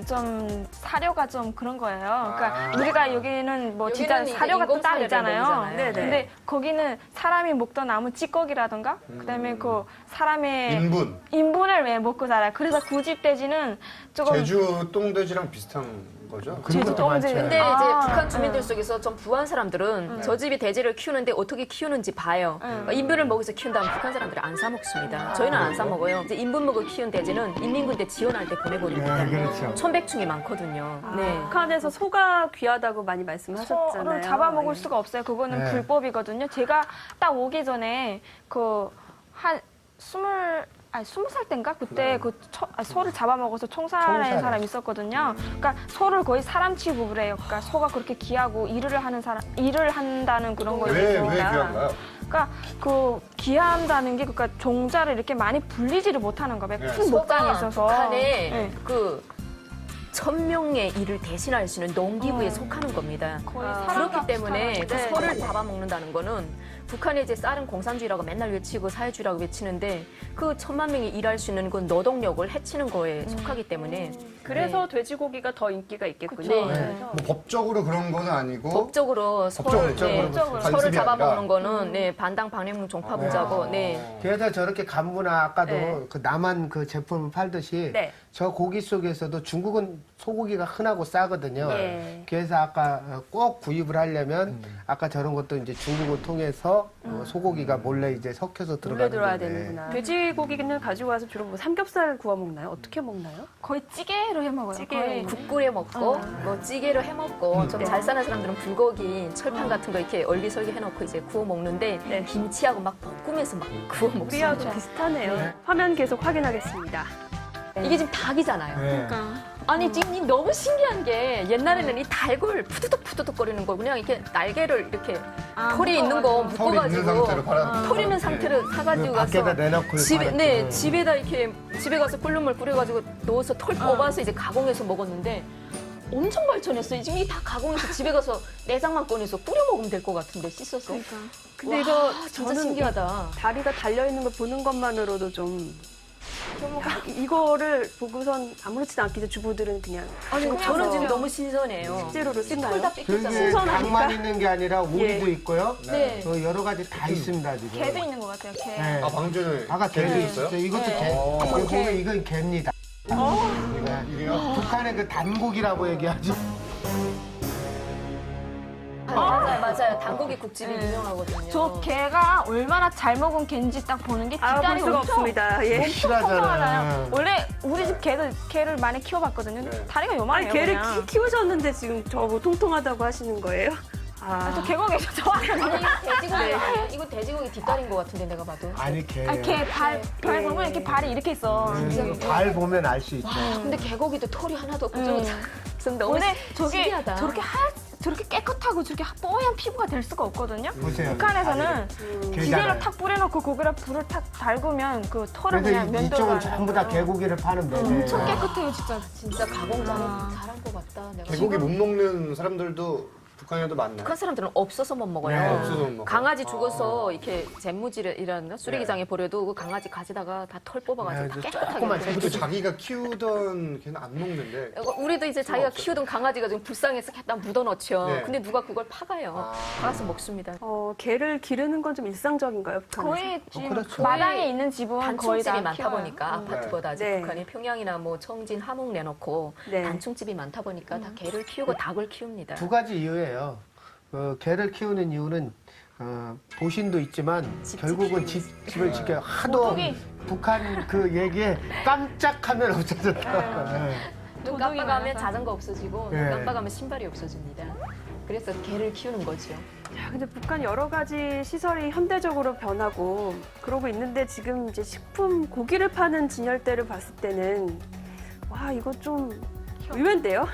좀 사료가 좀 그런 거예요. 그러니까 아. 우리가 여기는 뭐 진짜 여기는 이제 사료가 또 따로 인공 있잖아요. 사료를 네네. 근데 거기는 사람이 먹던 아무 찌꺼기라든가 그다음에 그 사람의 인분. 인분을 왜 먹고 살아요. 그래서 구집 돼지는 조금 제주 똥돼지랑 비슷한 거죠? 그런 제주 것도 많죠. 똥돼지. 근데 아, 이제 북한 주민들 속에서 좀 부한 사람들은 저 집이 돼지를 키우는데 어떻게 키우는지 봐요. 그러니까 인분을 먹여서 키운다면 북한 사람들이 안 사 먹습니다. 저희는 안 사 먹어요. 이제 인분 먹을 키운 돼지는 인민군대 지원할 때 보내버립니다. 네, 그렇죠. 천백충이 많거든요. 네. 북한에서 소가 귀하다고 많이 말씀하셨잖아요. 소를 잡아먹을 예. 수가 없어요. 그거는 네. 불법이거든요. 제가 딱 오기 전에 그 한 20살 때인가? 그때 소를 잡아먹어서 총살한 총살이요. 사람이 있었거든요. 그러니까 소를 거의 사람 취급을 해요. 그러니까 소가 그렇게 귀하고 일을 한다는 그런 거에 왜 있습니다. 귀한가요? 그러니까 그 기한다는 게 그러니까 종자를 이렇게 많이 불리지를 못하는 거예요. 네. 큰 목장이 있어서. 북한에 네. 그 1000명의 일을 대신할 수 있는 농기구에 속하는 겁니다. 거의 그렇기 때문에 그 네. 소를 잡아먹는다는 거는 북한에 이제 쌀은 공산주의라고 맨날 외치고 사회주의라고 외치는데 그 1000만 명이 일할 수 있는 그 노동력을 해치는 거에 속하기 때문에 그래서 돼지고기가 더 인기가 있겠군요. 네. 그래서 뭐 법적으로 그런 건 아니고 법적으로 법적으로 소를 관습이 잡아먹는 아니라. 거는 네, 반당 방해물 종파부자고 네. 그래서 저렇게 간부나 아까도 네. 그 남한 그 제품을 팔듯이 네. 저 고기 속에서도 중국은 소고기가 흔하고 싸거든요. 예. 그래서 아까 꼭 구입을 하려면 아까 저런 것도 이제 중국을 통해서 소고기가 몰래 이제 섞여서 몰래 들어가는 들어와야 건데. 되는구나. 돼지고기는 가지고 와서 주로 뭐 삼겹살 구워 먹나요? 어떻게 먹나요? 거의 찌개로 해 먹어요. 찌개. 거의. 국 끓여 먹고 뭐 찌개로 해 먹고 좀 네. 잘 사는 사람들은 불고기, 철판 같은 거 이렇게 얼리설기 해놓고 이제 구워 먹는데 네. 김치하고 막 볶으면서 막 구워 먹습니다. 우리하고 비슷하네요. 화면 계속 확인하겠습니다. 이게 지금 닭이잖아요. 네. 그러니까. 아니 지금 너무 신기한 게 옛날에는 이 닭을 푸드득 거리는 거 그냥 이렇게 날개를 이렇게 털이 있는 거 털이 있는 상태로 묶어가지고 팔아. 털 있는 상태를 사가지고 가서 밖에다 내놓고 집에 팔았죠. 네 집에다 이렇게 집에 가서 끓는 물 뿌려가지고 넣어서 털 뽑아서 이제 가공해서 먹었는데 엄청 발전했어요. 지금 이 다 가공해서 집에 가서 내장만 꺼내서 끓여 먹으면 될 것 같은데 씻어서. 그러니까. 근데 와, 이거 진짜 저는 신기하다. 다리가 달려 있는 걸 보는 것만으로도 좀 이거를 보고선 아무렇지도 않게 주부들은 그냥 아니 가지고 저는 가서 지금 너무 신선해요. 실제로를 쓰나요? 털다 그게 뺏겼잖아요. 신선하니까. 닭만 있는 게 아니라 오리도 예. 있고요. 네. 그 여러 가지 다 있습니다 지금. 개도 있는 것 같아요. 개. 네. 아, 방전을 아까 개도 개 있어요? 이것도 개. 어. 이거 보면 이건 개입니다. 이래요? 북한의 그 단고기라고 얘기하죠. 맞아요. 단고기 국집이 유명하거든요. 저 개가 얼마나 잘 먹은 개인지 딱 보는 게 아, 볼 뒷다리 수가 엄청 없습니다. 예. 실하잖아요. 통통하잖아요. 원래 우리 집 개를 많이 키워봤거든요. 근데 네. 다리가 아니, 요만해요. 개를 그냥. 키우셨는데 지금 저뭐 통통하다고 하시는 거예요? 아, 저 아, 개고기 좋아해요. 아니 이거 돼지고기 이거 돼지고기 뒷다리인 것 같은데 내가 봐도. 아니 개. 아, 발 보면 이렇게 발이 이렇게 있어. 발 보면 알 수 있죠. 근데 개고기도 털이 하나도 없고 음. 좀 너무 근데 저게 신기하다. 저렇게 깨끗하고 저렇게 뽀얀 피부가 될 수가 없거든요. 보세요. 북한에서는 개잖아요. 기계를 탁 뿌려놓고 거기다 불을 탁 달구면 그 털을 그래서 그냥 면도를 이쪽은 하는 전부 다 거예요. 개고기를 파는 데네. 엄청 깨끗해요, 진짜. 진짜 가공자는 잘한 것 같다. 내가 개고기 지금 못 먹는 사람들도 북한에도 많나요? 북한 사람들은 없어서 못 먹어요. 네, 없어서 못 먹어요. 강아지 죽어서 이렇게 잿무지이라는 쓰레기장에 버려도 그 강아지 가지다가 다 털 뽑아가지고 다 네, 깨끗하게. 조그만 버려요. 그것도 자기가 키우던 걔는 안 먹는데. 우리도 이제 자기가 없어요. 키우던 강아지가 좀 불쌍해서 갖다 묻어넣죠. 네. 근데 누가 그걸 파가요. 팔아서 먹습니다. 개를 기르는 건 좀 일상적인가요, 북한에서? 거의 지금 그렇죠. 마당에 있는 집은 거의 단충집이 다 많다 키워요. 보니까 아파트보다 아직 네. 북한이 평양이나 뭐 청진, 함흥 내놓고 네. 단충집이 많다 보니까 다 개를 키우고 닭을 키웁니다. 두 가지 이유예요. 개를 키우는 이유는 보신도 있지만 결국은 집을 지켜요. 하도 도둑이. 북한 그 얘기에 깜짝하면 없어졌다. 네. 눈 도둑이 깜빡하면 많아서. 자전거 없어지고 눈 네. 깜빡하면 신발이 없어집니다. 그래서 개를 키우는 거죠. 야, 근데 북한 여러 가지 시설이 현대적으로 변하고 그러고 있는데 지금 이제 식품 고기를 파는 진열대를 봤을 때는 와, 이거 좀 의외인데요?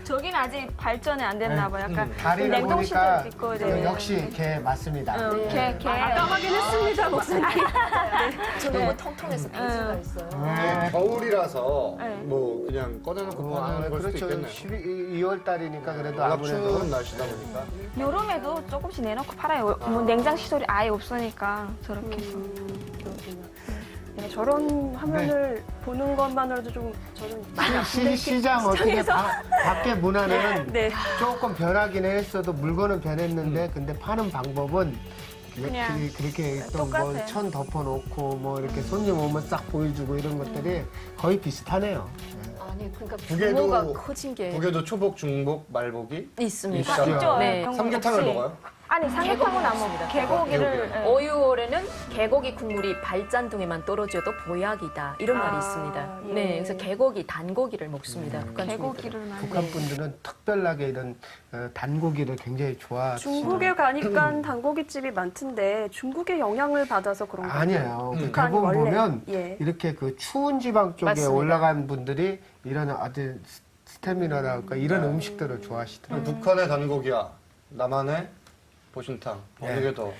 저기는 아직 발전이 안 됐나 봐요. 약간 다리를 냉동실도 보니까 있고 역시 개 맞습니다. 개. 아까 확인했습니다, 목사님. 저 너무 통통해서 배지가 있어요. 네. 겨울이라서 네. 뭐 그냥 꺼내놓고 파는 걸 수도 그렇죠. 있겠네요. 2월 달이니까 그래도 워낙 아무래도 추운 날씨다 보니까. 여름에도 조금씩 내놓고 팔아요. 뭐 냉장 시설이 아예 없으니까 저렇게 해서. 네, 저런 화면을 보는 것만으로도 좀 저는 시장 어떻게 시장에서. 밖에 문화는 네. 조금 변하긴 했어도 물건은 변했는데 근데 파는 방법은 그냥 그렇게 또 뭐 똑같아요. 천 덮어놓고 뭐 이렇게 손님 오면 싹 보여주고 이런 것들이 거의 비슷하네요. 아니 그러니까 북에도- 규모가 커진 게 북에도 초복, 중복, 말복이 있습니다. 있어요. 있죠. 네. 그런 거 삼계탕을 혹시- 먹어요? 아니 삼계탕은 안 먹어요. 개고기를. 예. 5유월에는 개고기 국물이 발잔둥에만 떨어져도 보약이다. 이런 말이 아, 있습니다. 예. 네, 그래서 개고기, 단고기를 먹습니다. 북한 주민들은. 개고기를 많이. 북한 분들은 특별하게 이런 단고기를 굉장히 좋아하시는 중국에 가니까 단고기집이 많던데 중국의 영향을 받아서 그런 거예요? 아니에요. 북한이 대부분 원래, 보면 예. 이렇게 그 추운 지방 쪽에 맞습니다. 올라간 분들이 이런 아주 스태미나랄까 이런 음식들을 좋아하시더라고요. 북한의 단고기와 남한의 보신탕. 네. 이게 더 아,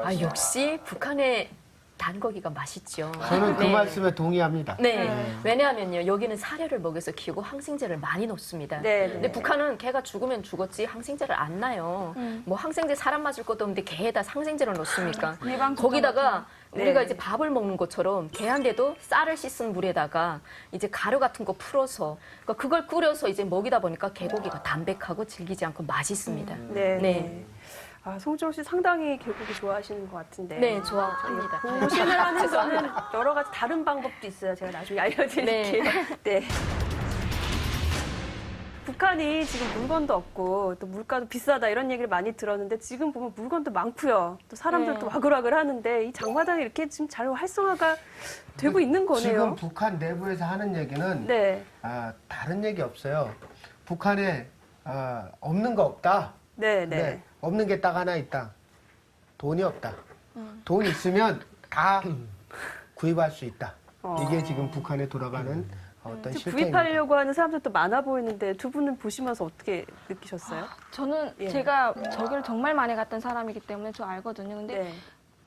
맛있어요. 역시 북한의 단거기가 맛있죠. 저는 그 네. 말씀에 동의합니다. 네. 왜냐하면요, 여기는 사료를 먹여서 키우고 항생제를 많이 넣습니다. 네, 네. 근데 북한은 개가 죽으면 죽었지 항생제를 안 놔요. 뭐 항생제 사람 맞을 것도 없는데 개에다 항생제를 넣습니까? 일반 거기다가 네. 우리가 이제 밥을 먹는 것처럼 개한테도 쌀을 씻은 물에다가 이제 가루 같은 거 풀어서 그러니까 그걸 끓여서 이제 먹이다 보니까 개고기가 담백하고 질기지 않고 맛있습니다. 네. 네. 아, 송지영 씨 상당히 개고기 좋아하시는 것 같은데. 네, 좋아합니다. 보신을 하는 거는 여러 가지 다른 방법도 있어요. 제가 나중에 알려드릴게요. 네. 북한이 지금 물건도 없고 또 물가도 비싸다 이런 얘기를 많이 들었는데 지금 보면 물건도 많고요. 또 사람들도 네. 와글와글 하는데 이 장마당이 이렇게 지금 잘 활성화가 되고 있는 거네요. 지금 북한 내부에서 하는 얘기는 네. 다른 얘기 없어요. 북한에 없는 거 없다. 네, 네. 없는 게 딱 하나 있다. 돈이 없다. 돈 있으면 다 구입할 수 있다. 이게 지금 북한에 돌아가는 어떤 실정입니다. 구입하려고 하는 사람들도 많아 보이는데 두 분은 보시면서 어떻게 느끼셨어요? 저는 예. 제가 저기를 정말 많이 갔던 사람이기 때문에 저 알거든요. 근데 네.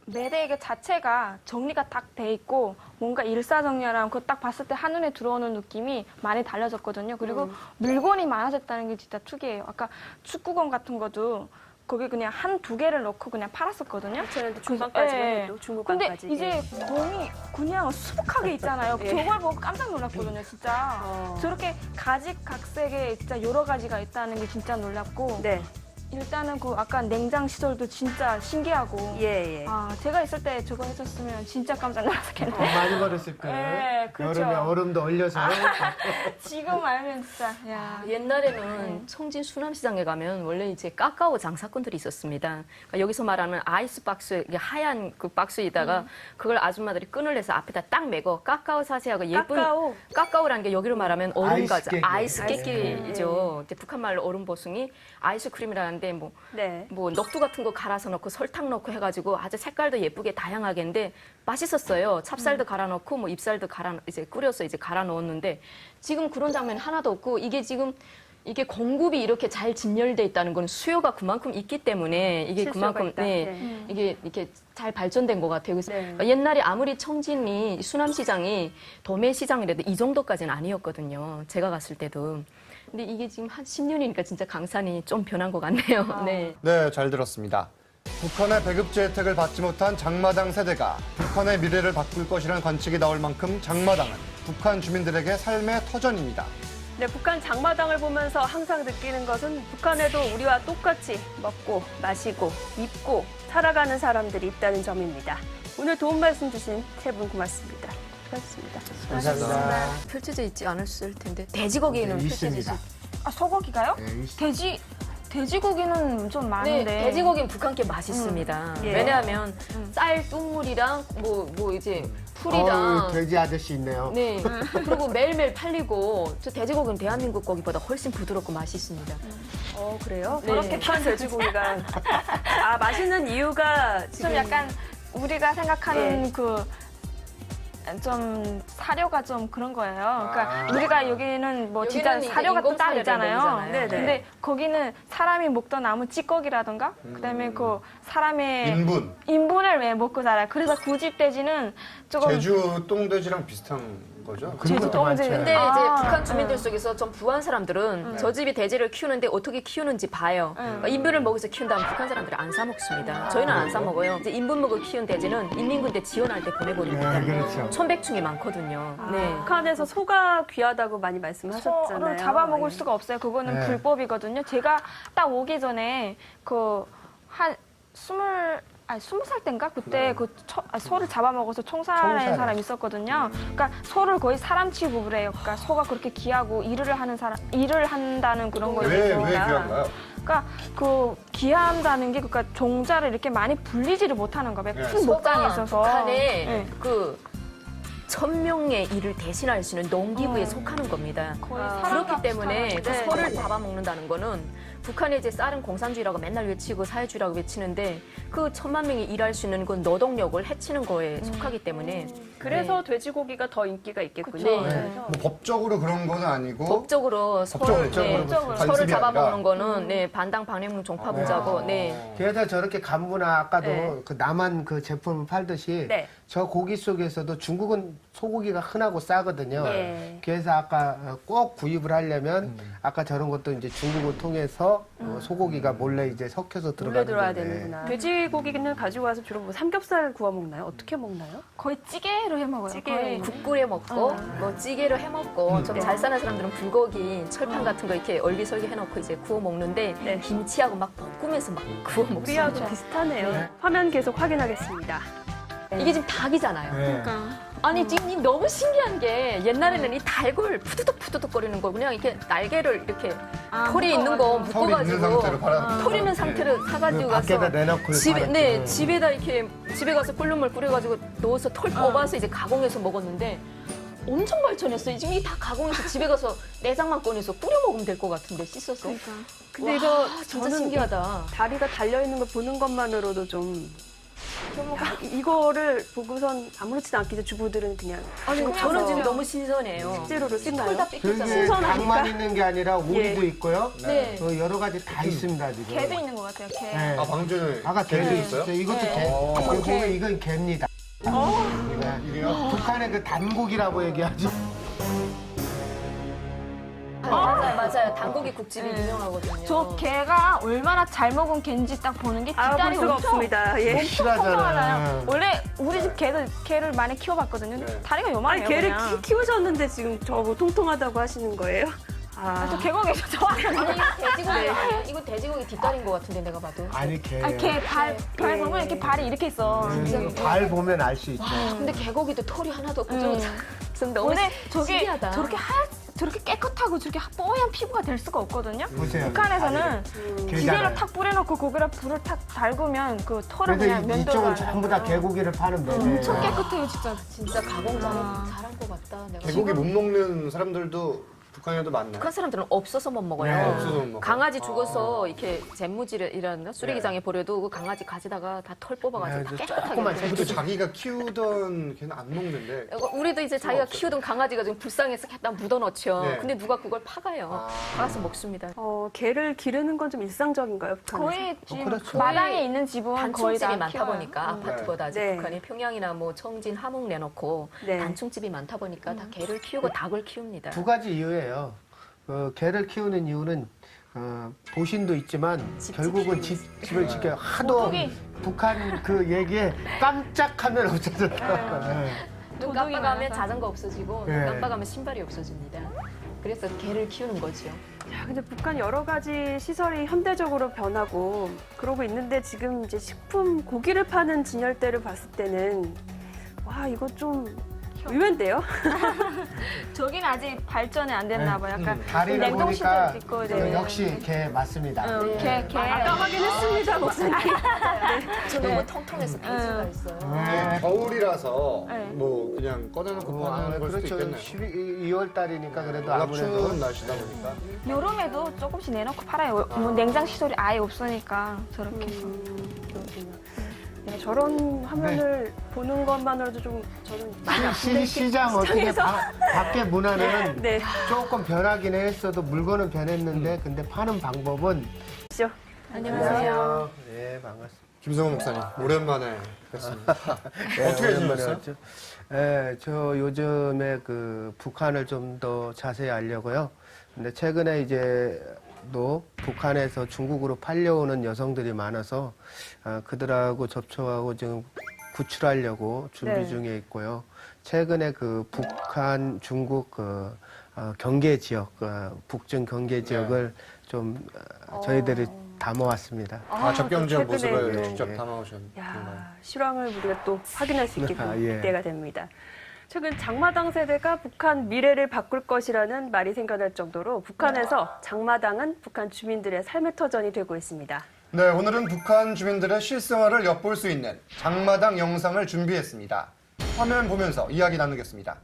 매대개 자체가 정리가 딱 돼 있고 뭔가 일사정리랑 그거 딱 봤을 때 한눈에 들어오는 느낌이 많이 달라졌거든요. 그리고 물건이 많아졌다는 게 진짜 특이해요. 아까 축구공 같은 것도 거기 그냥 한 두 개를 넣고 그냥 팔았었거든요. 저는 중간까지만 예. 해도 근데 중국까지. 이제 공이 그냥 수북하게 있잖아요. 예. 저걸 보고 깜짝 놀랐거든요, 진짜. 저렇게 가지각색의 진짜 여러 가지가 있다는 게 진짜 놀랍고. 네. 일단은 그 아까 냉장 시설도 진짜 신기하고. 예, 예. 아, 제가 있을 때 저거 했었으면 진짜 깜짝 놀랐겠네. 많이 벌었을 거예요. 네, 그렇죠. 여름에 얼음도 얼려서. 지금 알면 진짜, 야. 옛날에는 청진 수남시장에 가면 원래 이제 카카오 장사꾼들이 있었습니다. 그러니까 여기서 말하는 아이스 박스, 이게 하얀 그 박스에다가 그걸 아줌마들이 끈을 내서 앞에다 딱 매고 카카오 사시하고 예쁜 카카오? 카카오라는 게 여기로 말하면 얼음 과자, 아이스 깨끼. 아이스 깨끼죠. 이제 북한 말로 얼음 보숭이, 아이스크림이라는데 네. 뭐 넉두 같은 거 갈아서 넣고 설탕 넣고 해가지고 아주 색깔도 예쁘게 다양하게인데 맛있었어요. 찹쌀도 갈아 넣고 뭐 잎살도 이제 끓여서 이제 갈아 넣었는데 지금 그런 장면 하나도 없고 이게 지금 이게 공급이 이렇게 잘 진열돼 있다는 건 수요가 그만큼 있기 때문에 이게 실수요가 그만큼 있다. 네, 네. 이게 이렇게 잘 발전된 것 같아요. 그래서 네. 옛날에 아무리 청진이 수남시장이 도매시장이라도 이 정도까지는 아니었거든요. 제가 갔을 때도. 근데 이게 지금 한 10년이니까 진짜 강산이 좀 변한 것 같네요. 네. 네, 잘 들었습니다. 북한의 배급지 혜택을 받지 못한 장마당 세대가 북한의 미래를 바꿀 것이라는 관측이 나올 만큼 장마당은 북한 주민들에게 삶의 터전입니다. 네, 북한 장마당을 보면서 항상 느끼는 것은 북한에도 우리와 똑같이 먹고 마시고 입고 살아가는 사람들이 있다는 점입니다. 오늘 도움 말씀 주신 세 분 고맙습니다. 수고하셨습니다. 감사합니다. 펼쳐져 있지 않았을 텐데 돼지고기는 네, 펼쳐져 있습니다. 있 아, 소고기가요? 네, 있습니다. 돼지고기는 좀 네, 많은데. 돼지고기는 북한게 맛있습니다. 예. 왜냐하면 쌀 뚱물이랑 뭐 이제 풀이랑 돼지 아저씨 있네요. 네 그리고 매일매일 팔리고 저 돼지고기는 대한민국 고기보다 훨씬 부드럽고 맛있습니다. 그래요? 네. 그렇게 북한 돼지고기가 맛있는 이유가 지금 좀 약간 우리가 생각하는 예. 그 좀 사료가 좀 그런 거예요. 그러니까 우리가 여기는 뭐 진짜 여기는 사료가 인공 딱 사료된 있잖아요. 거잖아요. 네네. 근데 거기는 사람이 먹던 아무 찌꺼기라던가 그다음에 그 사람의 인분. 인분을 왜 먹고 살아요. 그래서 구집 돼지는 조금 제주 똥돼지랑 비슷한 거죠? 그런 제주 것도 많죠. 똥돼지. 근데 아, 이제 북한 주민들 속에서 좀 부한 사람들은 저 집이 돼지를 키우는데 어떻게 키우는지 봐요. 그러니까 인분을 먹여서 키운다면 북한 사람들이 안 사 먹습니다. 저희는 안 사 먹어요. 이제 인분 먹어 키운 돼지는 인민군대 지원할 때 보내버립니다. 네, 그렇죠. 천백충이 많거든요. 네. 북한에서 소가 귀하다고 많이 말씀하셨잖아요. 소를 잡아먹을 예. 수가 없어요. 그거는 네. 불법이거든요. 제가 딱 오기 전에 그 한 20살 땐가 그때 그 소를 잡아먹어서 총살한 총살. 사람이 있었거든요. 그러니까 소를 거의 사람 취급을 해요. 그러니까 소가 그렇게 귀하고 일을 한다는 그런 거예요. 왜 귀한가요? 그러니까 그 귀한다는 게 그러니까 종자를 이렇게 많이 분리지를 못하는 거예요. 네. 큰 목장에 있어서. 북한에 네. 그 1000명의 일을 대신할 수 있는 농기구에 속하는 겁니다. 거의 아, 사람과 그렇기 때문에 그 비슷한- 네. 소를 잡아먹는다는 거는 북한에 이제 쌀은 공산주의라고 맨날 외치고 사회주의라고 외치는데 그 1,000만 명이 일할 수 있는 그 노동력을 해치는 거에 속하기 때문에 그래서 돼지고기가 더 인기가 있겠군요. 그쵸. 네. 뭐 법적으로 그런 건 아니고 법적으로 법적으로 서를 관습이 잡아먹는 아니라. 거는 네, 반당 방해물 종파부자고 네. 그래서 저렇게 간부나 아까도 네. 그 남한 그 제품을 팔듯이 네. 저 고기 속에서도 중국은 소고기가 흔하고 싸거든요. 예. 그래서 아까 꼭 구입을 하려면 아까 저런 것도 이제 중국을 통해서 소고기가 몰래 이제 섞여서 몰래 들어가는 들어와야 건데. 되는구나. 돼지고기는 가지고 와서 주로 뭐 삼겹살 구워 먹나요? 어떻게 먹나요? 거의 찌개로 해 먹어요. 찌개로. 거의. 국 끓여 먹고 뭐 찌개로 해 먹고 좀 잘 사는 사람들은 불고기 철판 같은 거 이렇게 얼기설기 해놓고 이제 구워 먹는데 네. 김치하고 막 볶으면서 막 구워 먹습니다. 우리하고 비슷하네요. 화면 계속 확인하겠습니다. 이게 지금 닭이잖아요. 그러니까. 아니 지금 너무 신기한 게 옛날에는 이 닭을 푸드덕 거리는 거 그냥 이렇게 날개를 이렇게 털이 있는 거 털이 있는 상태로 묶어가지고 팔아. 털 있는 상태를 사가지고 그 가서 밖에다 내놓고 집에 팔았죠. 네 집에다 이렇게 집에 가서 끓는물 끓여가지고 넣어서 털 뽑아서 이제 가공해서 먹었는데 엄청 발전했어요. 지금 이 다 가공해서 집에 가서 내장만 꺼내서 끓여 먹으면 될 것 같은데 씻어서. 그러니까. 근데 와, 이거 진짜 저는 신기하다. 다리가 달려 있는 걸 보는 것만으로도 좀 이거를 보고선 아무렇지도 않게 주부들은 그냥 아니 그냥 저는 가서 지금 너무 신선해요. 식재료로 쓰나요? 털다 그게 뺏겼잖아요. 신선하니까. 닭만 있는 게 아니라 오리도 예. 있고요. 네. 여러 가지 다 있습니다 지금. 개도 있는 것 같아요. 개. 네. 아, 방전에 아까 개도 개도 있어요. 있어요? 이것도 네. 개. 어. 여기 보면 이건 개입니다. 이게요? 북한의 그 단고기라고 얘기하죠. 맞아요. 단고기 국집이 유명하거든요. 저 개가 얼마나 잘 먹은 개인지 딱 보는 게 아, 볼 뒷다리 수가 엄청 없습니다. 예. 통통하잖아요. 실하잖아요. 원래 우리 집 개를 많이 키워봤거든요. 네. 다리가 아니 요만해요. 개를 그냥. 키우셨는데 지금 저뭐 통통하다고 하시는 거예요? 아, 저 아, 개고기 좋아하는 아니 이거 돼지고기 아니에요? 이거 돼지고기 뒷다리인 것 같은데 내가 봐도. 아니 개. 개발 보면 이렇게 발이 이렇게 있어. 발 보면 알 수 있죠. 근데 개고기도 털이 하나도 없고 좀 너무 근데 저게 신기하다. 저렇게 깨끗하고 저렇게 뽀얀 피부가 될 수가 없거든요. 보세요. 북한에서는 개잖아요. 기계로 탁 뿌려놓고 거기다 불을 탁 달구면 그 털을 그래서 그냥 면도가 이쪽은 전부 다 개고기를 파는 데네. 엄청 깨끗해요, 진짜. 진짜 가공 잘한 것 같다. 내가 개고기 못 먹는 사람들도 북한에도 많나요? 북한 사람들은 없어서 못 먹어요. 네, 없어서 못 먹어요. 강아지 죽어서 이렇게 잿무지이라는 쓰레기장에 버려도 그 강아지 가지다가 다 털 뽑아가지고 다 네, 깨끗하게. 조그만 이렇게. 그것도 자기가 키우던 걔는 안 먹는데. 우리도 이제 자기가 키우던 강아지가 좀 불쌍해서 갖다 묻어놓죠. 네. 근데 누가 그걸 파가요. 파가서 먹습니다. 개를 기르는 건 좀 일상적인가요, 북한에서? 거의 지금 그렇죠. 마당에 있는 집은 거의 단충집이 다 많다 키워요. 보니까 아파트보다 아직 네. 북한이 평양이나 뭐 청진, 함흥 내놓고 네. 단충집이 많다 보니까 다 개를 키우고 닭을 키웁니다. 두 가지 이유예요. 개를 키우는 이유는 보신도 있지만 결국은 집을 지켜요. 하도 도둑이. 북한 그 얘기에 깜짝하면 없어졌다. 네. 눈 도둑이 깜빡하면 많아서. 자전거 없어지고 네. 눈 깜빡하면 신발이 없어집니다. 그래서 개를 키우는 거죠. 야, 근데 북한 여러 가지 시설이 현대적으로 변하고 그러고 있는데 지금 이제 식품 고기를 파는 진열대를 봤을 때는 와 이거 좀 의외인데요? 저기는 아직 발전이 안 됐나 봐요. 약간 다리를 냉동실도 보니까 있고 역시 개 맞습니다. 개. 아까 확인했습니다, 목사님. 저 너무 통통해서 변수가 있어요. 네. 겨울이라서 네. 뭐 그냥 꺼내놓고 파는 걸 수도 그렇죠. 있겠네요. 2월 달이니까 그래도 워낙 아무래도 추운 날씨다 보니까. 여름에도 조금씩 내놓고 팔아요. 뭐 냉장 시설이 아예 없으니까 저렇게 해서. 네, 저런 화면을 보는 것만으로도 좀 저는 많이 아픈데 시장 어떻게 시장에서 밖에 문화는 네, 조금 변하긴 했어도 물건은 변했는데 근데 파는 방법은 그렇죠. 안녕하세요. 네, 반갑습니다. 김성훈 목사님, 오랜만에 뵙습니다. 네, 어떻게 오랜만에 지냈어요? 왔죠. 네, 저 요즘에 그 북한을 좀 더 자세히 알려고요. 근데 최근에 이제 또 북한에서 중국으로 팔려오는 여성들이 많아서 그들하고 접촉하고 지금 구출하려고 준비 네. 중에 있고요. 최근에 그 북한 중국 경계 지역, 북중 경계 지역을 좀 저희들이 담아왔습니다. 접경 지역 최근에 모습을 또 직접 예. 담아오셨나요? 야, 실황을 우리가 또 확인할 수 있게 예. 때가 됩니다. 최근 장마당 세대가 북한 미래를 바꿀 것이라는 말이 생겨날 정도로 북한에서 장마당은 북한 주민들의 삶의 터전이 되고 있습니다. 네, 오늘은 북한 주민들의 실생활을 엿볼 수 있는 장마당 영상을 준비했습니다. 화면 보면서 이야기 나누겠습니다.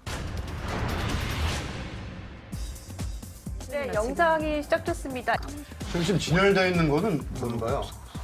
네, 영상이 시작됐습니다. 지금 진열되어 있는 거는 뭔가요?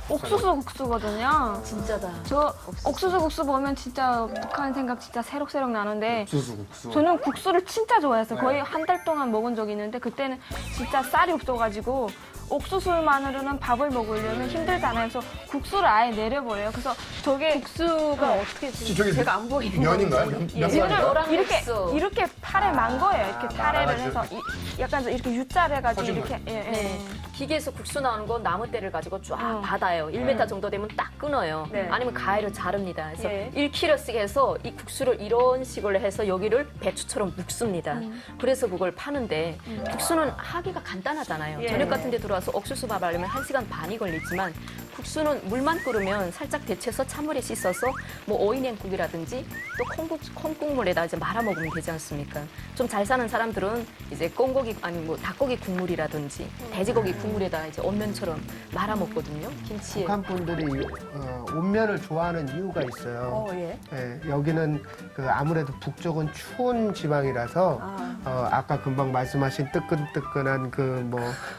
옥수수 국수거든요. 진짜다. 저 옥수수 국수 보면 진짜 북한 생각 진짜 새록새록 나는데 옥수수 국수. 저는 국수를 진짜 좋아했어요. 거의 한 달 동안 먹은 적이 있는데 그때는 진짜 쌀이 없어가지고 옥수수만으로는 밥을 먹으려면 힘들잖아요. 그래서 국수를 아예 내려버려요. 그래서 저게 국수가 어떻게 혹시 저기 제가 안 보이는 면인가요? 건지. 면 예. 면인가요? 노란 이렇게 국수. 이렇게 팔에 만 거예요. 이렇게 파래를 말아가지고. 해서 약간 이렇게 U자를 해가지고 퍼진 이렇게 예, 예. 네. 기계에서 국수 나오는 건 나무대를 가지고 쫙 어. 받아요. 1m 정도 되면 딱 끊어요. 네. 아니면 가위로 자릅니다. 그래서 예. 1kg씩 해서 이 국수를 이런 식으로 해서 여기를 배추처럼 묵습니다. 그래서 그걸 파는데 국수는 하기가 간단하잖아요. 예. 저녁 같은 데 들어와서 옥수수 밥 하려면 1시간 반이 걸리지만 국수는 물만 끓으면 살짝 데쳐서 찬물에 씻어서 뭐 오이냉국이라든지 또 콩국물에다 이제 말아 먹으면 되지 않습니까? 좀 잘 사는 사람들은 이제 꽁고기 아니 뭐 닭고기 국물이라든지 돼지고기 국물에다 이제 온면처럼 말아 먹거든요. 김치에. 북한 분들이 온면을 좋아하는 이유가 있어요. 예. 예, 여기는 그 아무래도 북쪽은 추운 지방이라서 아까 금방 말씀하신 뜨끈뜨끈한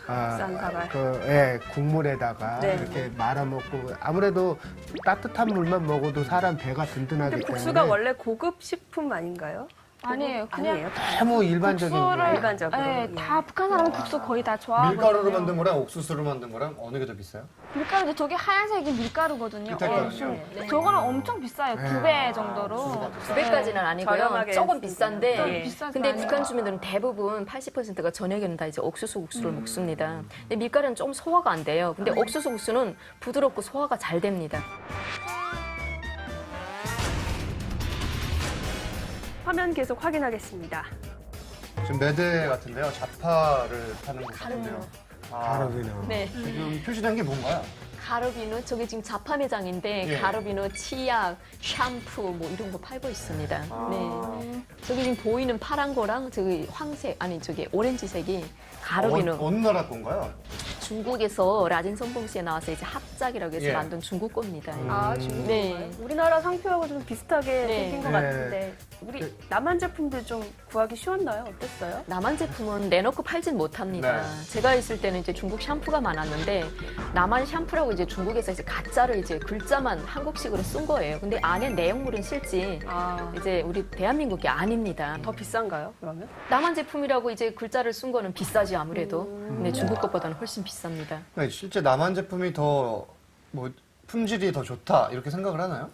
쌈밥알. 국물에다가 네. 이렇게 말아 먹고 아무래도 따뜻한 물만 먹어도 사람 배가 든든하기 근데 때문에 국수가 원래 고급 식품 아닌가요? 아니에요. 그냥 아니에요. 너무 일반적인 국수를 거예요. 일반적으로. 예, 예. 다 북한 사람은 국수 거의 다 좋아하거든요. 밀가루로 만든 거랑 옥수수로 만든 거랑 어느 게 더 비싸요? 밀가루 저게 하얀색이 밀가루거든요. 끝에 어, 거는요? 저거는 엄청 비싸요. 네. 9배 정도로. 9배까지는 아니고요. 저렴하게 조금 했습니다. 비싼데 예. 비싸지 근데 않아요. 북한 주민들은 대부분 80%가 저녁에는 다 이제 옥수수 국수를 먹습니다. 근데 밀가루는 좀 소화가 안 돼요. 근데 옥수수 국수는 부드럽고 소화가 잘 됩니다. 화면 계속 확인하겠습니다. 지금 매대 같은데요. 자파를 파는 것 같은데요. 가루비누. 네. 지금 표시된 게 뭔가요? 가루비누 저기 지금 자파 매장인데 예. 가루비누, 치약, 샴푸 뭐 이런 거 팔고 있습니다. 네. 저기 지금 보이는 파란 거랑 저기 황색 아니 저기 오렌지색이 가루비누. 어느 나라 건가요? 중국에서 라진 선봉시에 나와서 이제 합작이라고 해서 예. 만든 중국 겁니다. 아, 중국. 네. 우리나라 상표하고 좀 비슷하게 네. 생긴 것 네. 같은데 우리 남한 제품들 좀 구하기 쉬웠나요? 어땠어요? 남한 제품은 내놓고 팔진 못합니다. 네. 제가 있을 때는 이제 중국 샴푸가 많았는데 남한 샴푸라고 이제 중국에서 이제 가짜를 이제 글자만 한국식으로 쓴 거예요. 근데 안에 내용물은 실지 아, 이제 우리 대한민국이 아닙니다. 더 비싼가요? 그러면? 남한 제품이라고 이제 글자를 쓴 거는 비싸지 아무래도. 근데 중국 것보다는 훨씬 비쌉니다. 네, 실제 남한 제품이 더 뭐 품질이 더 좋다 이렇게 생각을 하나요?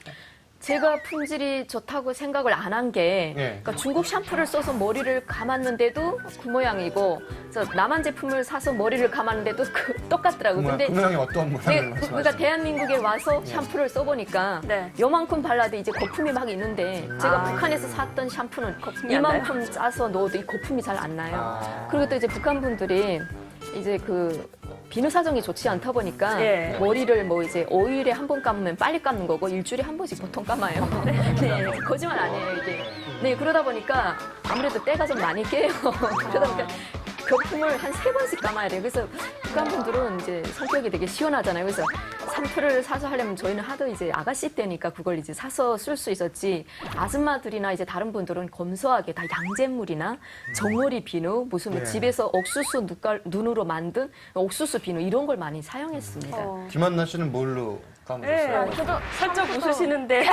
제가 품질이 좋다고 생각을 안 한 게 예. 그러니까 중국 샴푸를 써서 머리를 감았는데도 그 모양이고 그래서 남한 제품을 사서 머리를 감았는데도 똑같더라고요. 근데 그 모양이 어떤 모양을 그러니까 말씀하시나요? 대한민국에 와서 샴푸를 써보니까 네. 요만큼 발라도 이제 거품이 막 있는데 제가 아. 북한에서 샀던 샴푸는 거품이 안 나요? 이만큼 짜서 넣어도 이 거품이 잘 안 나요. 아. 그리고 또 이제 북한 분들이 이제 그 비누 사정이 좋지 않다 보니까 예. 머리를 뭐 이제 5일에 한 번 감으면 빨리 감는 거고 일주일에 한 번씩 보통 감아요. 네, 거짓말 아니에요 이게. 네 그러다 보니까 아무래도 때가 좀 많이 깨요. 그러다 보니까 거품을 한 3번씩 감아야 돼요. 그래서 북한 분들은 이제 성격이 되게 시원하잖아요. 그래서 샴푸를 사서 하려면 저희는 하도 이제 아가씨 때니까 그걸 이제 사서 쓸 수 있었지. 아줌마들이나 이제 다른 분들은 검소하게 다 양잿물이나 정어리 비누, 무슨 뭐 네. 집에서 옥수수 눈으로 만든 옥수수 비누 이런 걸 많이 사용했습니다. 김한나 씨는 뭘로 감으셨어요? 네, 저도 살짝 웃으시는데.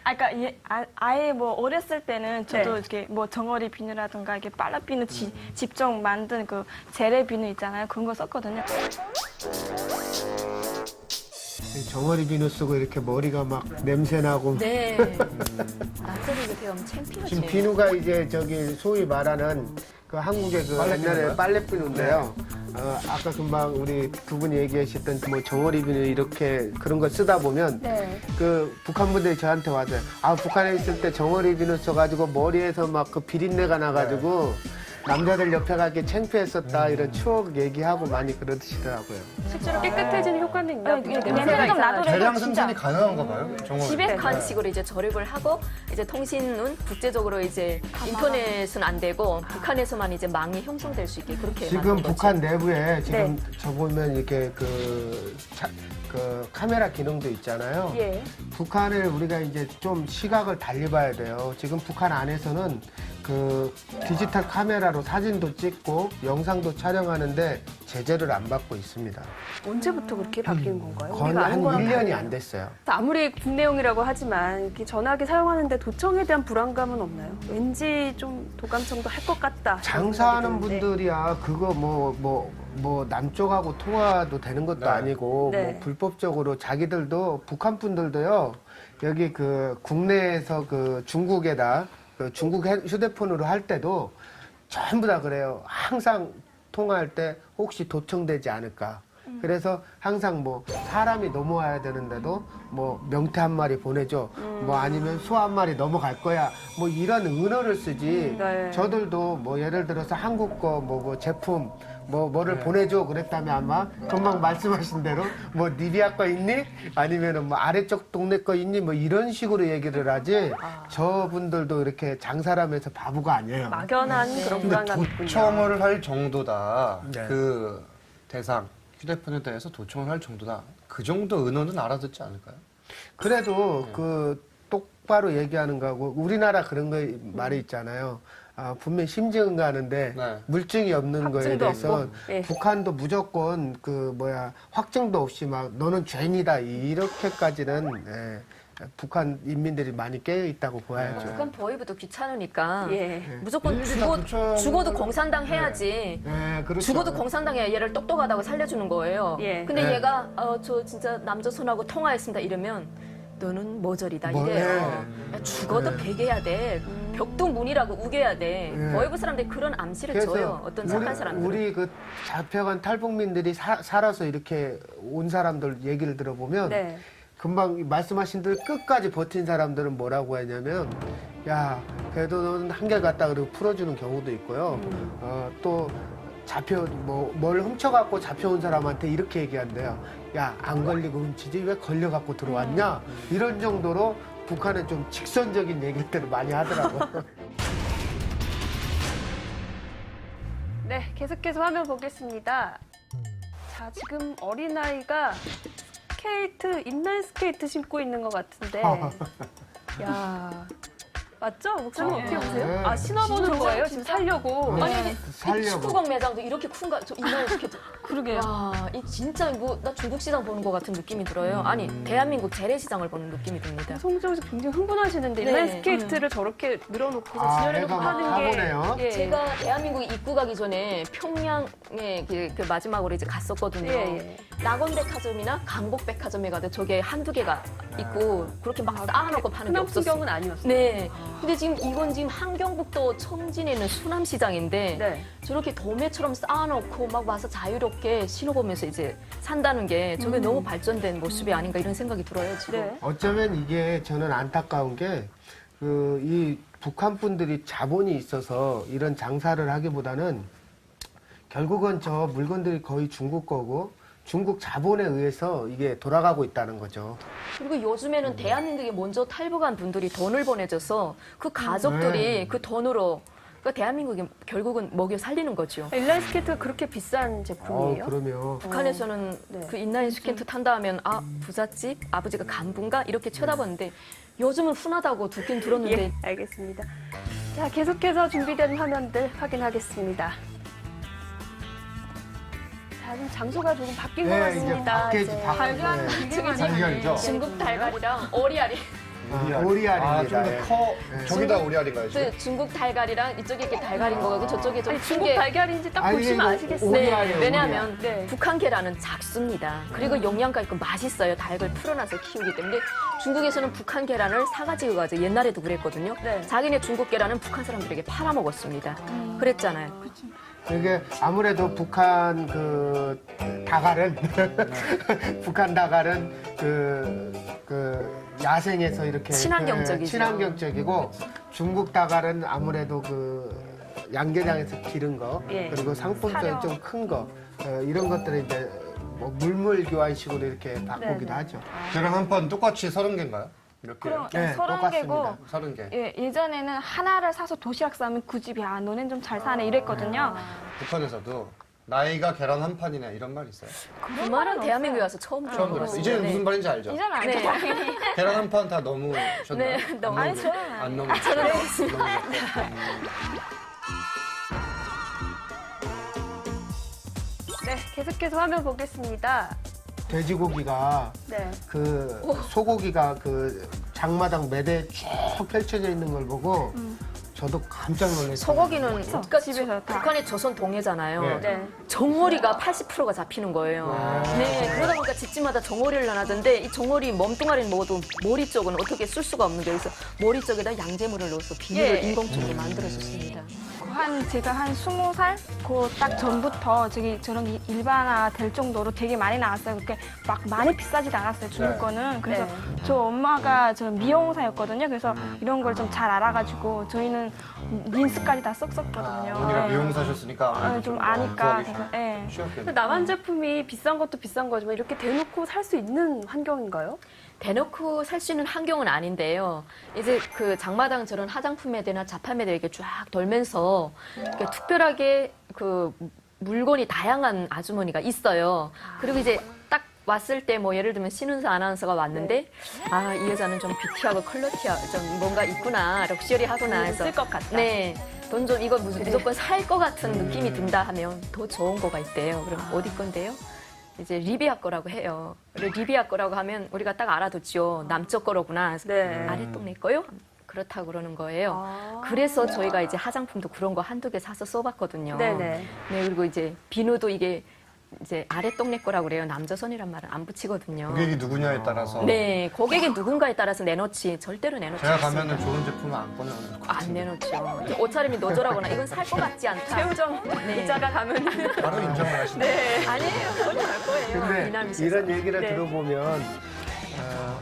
그러니까 아예 뭐 어렸을 때는 저도 네. 이렇게 뭐 정어리 비누라든가 이렇게 빨라 비누 직접 만든 그 재래 비누 있잖아요. 그런 거 썼거든요. 정어리 비누 쓰고 이렇게 머리가 막 냄새 나고 네. 남자들이 배우면 창피하지. 지금 비누가 이제 저기 소위 말하는 그 한국의 그 빨래 옛날에 비누인가요? 빨래 비누인데요. 아까 금방 우리 두 분이 얘기하셨던 뭐 정어리 비누 이렇게 그런 거 쓰다 보면 네. 그 북한 분들이 저한테 와서요. 아 북한에 있을 때 정어리 비누 써가지고 머리에서 막 그 비린내가 나가지고 남자들 옆에 가기 창피했었다 이런 추억 얘기하고 많이 그러시더라고요. 실제로 깨끗해지는 효과는 있나 네, 보죠. 냄새가 좀 나더라고요. 대량 진짜. 생산이 가능한가 봐요? 정말. 집에 간식으로 이제 절입을 하고 이제 통신은 국제적으로 이제 인터넷은 안 되고 북한에서만 이제 망이 형성될 수 있게 그렇게 지금 만든 거죠. 북한 내부에 지금 네. 저 보면 이렇게 그 카메라 기능도 있잖아요. 예. 북한을 우리가 이제 좀 시각을 달리 봐야 돼요. 지금 북한 안에서는 그 디지털 카메라로 사진도 찍고 영상도 촬영하는데 제재를 안 받고 있습니다. 언제부터 그렇게 바뀐 건가요? 거의 우리가 아는 한 거랑 1년이 다르네요. 안 됐어요. 아무리 국내용이라고 하지만 이렇게 전화기 사용하는데 도청에 대한 불안감은 없나요? 왠지 좀 도감청도 할 것 같다. 장사하는 생각이 드는데. 분들이야 그거 뭐 남쪽하고 통화도 되는 것도 네. 아니고 네. 뭐 불법적으로 자기들도 북한 분들도요 여기 그 국내에서 그 중국에다 그 중국 휴대폰으로 할 때도 전부 다 그래요. 항상 통화할 때 혹시 도청되지 않을까. 그래서 항상 뭐 사람이 넘어와야 되는데도 뭐 명태 한 마리 보내줘. 뭐 아니면 소 한 마리 넘어갈 거야. 뭐 이런 은어를 쓰지. 네. 저들도 뭐 예를 들어서 한국 거 뭐 제품 뭐를 보내줘 그랬다면 아마 금방 말씀하신 대로 뭐 니비아 거 있니? 아니면은 뭐 아래쪽 동네 거 있니? 뭐 이런 식으로 얘기를 하지. 저분들도 이렇게 장사를 하면서 바보가 아니에요. 막연한 그런 근데 불안감이 있군요. 도청을 할 정도다. 네. 그 대상 휴대폰에 대해서 도청을 할 정도다. 그 정도 은어는 알아듣지 않을까요? 그래도 그 똑바로 얘기하는 거하고 우리나라 그런 거 말이 있잖아요. 아, 분명히 심증은 가는데 네. 물증이 없는 거에 확증도 대해서 없고, 예. 북한도 무조건 그 확증도 없이 막 너는 죄인이다 이렇게까지는 북한 인민들이 많이 깨어 있다고 보아야죠. 북한 보위부도 귀찮으니까 예. 무조건 일일이 다 도청을- 죽어도 공산당 해야지. 네, 그렇죠. 죽어도 공산당에 얘를 똑똑하다고 살려주는 거예요. 예. 근데 네. 얘가 저 진짜 남조선하고 통화했습니다 이러면 너는 모절이다 뭐, 이래요. 야, 죽어도 네. 베개야 돼. 벽도 문이라고 우겨야 돼. 네. 보위부 사람들이 그런 암시를 줘요. 어떤 착한 사람들. 우리 그 잡혀간 탈북민들이 살아서 이렇게 온 사람들 얘기를 들어보면 네. 금방 말씀하신 대로 끝까지 버틴 사람들은 뭐라고 하냐면 야 그래도 너는 한결같다 그러고 풀어주는 경우도 있고요. 또 뭘 훔쳐갖고 잡혀온 사람한테 이렇게 얘기한대요. 야 안 걸리고 훔치지 왜 걸려갖고 들어왔냐? 이런 정도로 북한은 좀 직선적인 얘기들을 많이 하더라고요. 네, 계속해서 화면 보겠습니다. 자, 지금 어린아이가 인라인 스케이트 신고 있는 것 같은데. 야 맞죠? 목사님 어떻게 보세요? 네. 아, 신어보는 거예요? 지금 살려고. 네. 아니 살려고. 19금 매장도 이렇게 큰가? 저 인라인 스케이트. 그러게요. 와, 이 진짜 뭐 나 중국 시장 보는 것 같은 느낌이 들어요. 아니 대한민국 재래시장을 보는 느낌이 듭니다. 송정우 씨 굉장히 흥분하시는데 네. 인라인 스케이트를 저렇게 늘어놓고서 진열해놓고 애가 막 하는 타보네요. 게. 예. 제가 대한민국에 입국하기 전에 평양에 그 마지막으로 이제 갔었거든요. 예, 예. 낙원백화점이나 강복백화점에 가도 저게 한두 개가 있고 그렇게 막 쌓아놓고 파는 게 흔한 없었어요. 풍경은 아니었어요. 네. 근데 이건 지금 함경북도 청진에 있는 수남시장인데 네. 저렇게 도매처럼 쌓아놓고 막 와서 자유롭게 신어보면서 이제 산다는 게 저게 너무 발전된 모습이 아닌가 이런 생각이 들어요, 지금. 네. 어쩌면 이게 저는 안타까운 게 이 북한 분들이 자본이 있어서 이런 장사를 하기보다는 결국은 저 물건들이 거의 중국 거고 중국 자본에 의해서 이게 돌아가고 있다는 거죠. 그리고 요즘에는 대한민국에 먼저 탈북한 분들이 돈을 보내줘서 그 가족들이 그 돈으로 그러니까 대한민국이 결국은 먹여 살리는 거죠. 인라인 스케이트가 그렇게 비싼 제품이에요? 그러면 북한에서는 네. 그 인라인 스케이트 탄다 하면 아 부잣집 아버지가 간부인가 이렇게 쳐다봤는데 요즘은 흔하다고 듣긴 들었는데 예, 알겠습니다. 자, 계속해서 준비된 화면들 확인하겠습니다. 자, 지금 장소가 조금 바뀐 것 네, 이제 같습니다. 밖에 이제 발견 발견이죠. 중국 달걀이랑 오리알이 오리알입니다. 좀 예. 더 커. 저기다 오리알인가요, 지금? 그 중국 달걀이랑 이쪽에 이렇게 달걀인 거고 저쪽에 좀 아니, 큰 중국 게 달걀인지 딱 아니, 보시면 이거 아시겠어요. 오리알이에요, 왜냐하면 네. 북한 계란은 작습니다. 그리고 영양가 있고 맛있어요. 닭을 풀어놔서 키우기 때문에 중국에서는 북한 계란을 사가지고 가죠. 옛날에도 그랬거든요. 네. 자기네 중국 계란은 북한 사람들에게 팔아먹었습니다. 그랬잖아요. 이게 아무래도 북한 그 다갈은 북한 다갈은 그 야생에서 이렇게 친환경적이죠. 친환경적이고 중국 다갈은 아무래도 그 양계장에서 기른 거 예. 그리고 상품성이 좀 큰 거 이런 것들을 이제 뭐 물물 교환식으로 이렇게 바꾸기도 네네. 하죠. 걔랑 한 판 똑같이 30개인가요? 이렇게. 그럼 네, 30개고 똑같습니다. 30개. 예, 예전에는 하나를 사서 도시락 싸면 그 집이 아 너넨 좀 잘 사네 이랬거든요. 북한에서도 나이가 계란 한 판이네 이런 말 있어요? 그 말은 대한민국에 와서 처음 처음 들어본 들었어요. 것 이제는 같아요. 무슨 말인지 알죠? 이제는 알죠. 네. 계란 한 판 다 넘으셨나요? 네, 너무 아니, 저는 안 넘으셨어요? 저는 넘었습니다. 네, 계속해서 화면 보겠습니다. 돼지고기가 네. 그 소고기가 그 장마당 매대에 쭉 펼쳐져 있는 걸 보고 저도 깜짝 놀랐어요. 소고기는 그러니까 집에서 다. 북한의 조선 동해잖아요. 네. 네. 정어리가 80%가 잡히는 거예요. 네, 그러다 보니까 집집마다 정어리를 놔두는데 이 정어리 몸뚱아리는 먹어도 머리 쪽은 어떻게 쓸 수가 없는 게 그래서 머리 쪽에다 양재물을 넣어서 비닐을 예. 인공적으로 만들어줬습니다. 제가 한 20살 그 딱 전부터 저런 일반화 될 정도로 되게 많이 나왔어요. 그렇게 막 많이 비싸지도 않았어요. 중국 네. 거는. 그래서 네. 저 엄마가 저 미용사였거든요. 그래서 이런 걸 좀 잘 알아가지고 저희는 린스까지 다 썼었거든요. 언니가 네. 미용사셨으니까 아무래도 좀 좀 아니까. 구하기 그래서, 예. 쉬웠겠네요. 남한 제품이 비싼 것도 비싼 거지만 이렇게 대놓고 살 수 있는 환경인가요? 대놓고 살 수 있는 환경은 아닌데요. 이제 그 장마당 저런 화장품 매대나 자파 매대 이렇게 쫙 돌면서 이렇게 특별하게 그 물건이 다양한 아주머니가 있어요. 그리고 이제 딱 왔을 때 뭐 예를 들면 신은사 아나운서가 왔는데 아, 이 여자는 좀 뷰티하고 컬러티하고 좀 뭔가 있구나, 럭셔리하구나 해서 쓸 것 같다. 네. 돈 좀 이거 무조건 살 것 같은 느낌이 든다 하면 더 좋은 거가 있대요. 그럼 어디 건데요? 이제 리비아 거라고 해요. 그리고 리비아 거라고 하면 우리가 딱 알아듣죠. 남쪽 거로구나. 그래서 네. 아랫동네 거요? 그렇다고 그러는 거예요. 아. 그래서 저희가 이제 화장품도 그런 거 한두 개 사서 써봤거든요. 네네. 네, 그리고 이제 비누도 이게 이제 아랫동네 거라고 그래요. 남조선이란 말은 안 붙이거든요. 고객이 누구냐에 따라서 네, 고객이 누군가에 따라서 내놓지 절대로 내놓지 제가 않습니다. 가면은 좋은 제품은 안 꺼내놓을 것 안 같은데 내놓죠. 이렇게 옷차림이 노조라거나 이건 살 것 같지 않다. 최우정 네. 기자가 가면 바로 인정을 하시네요. 네. 아니에요. 그건 알 거예요. 근데 이남희 씨. 이런 얘기를 네. 들어보면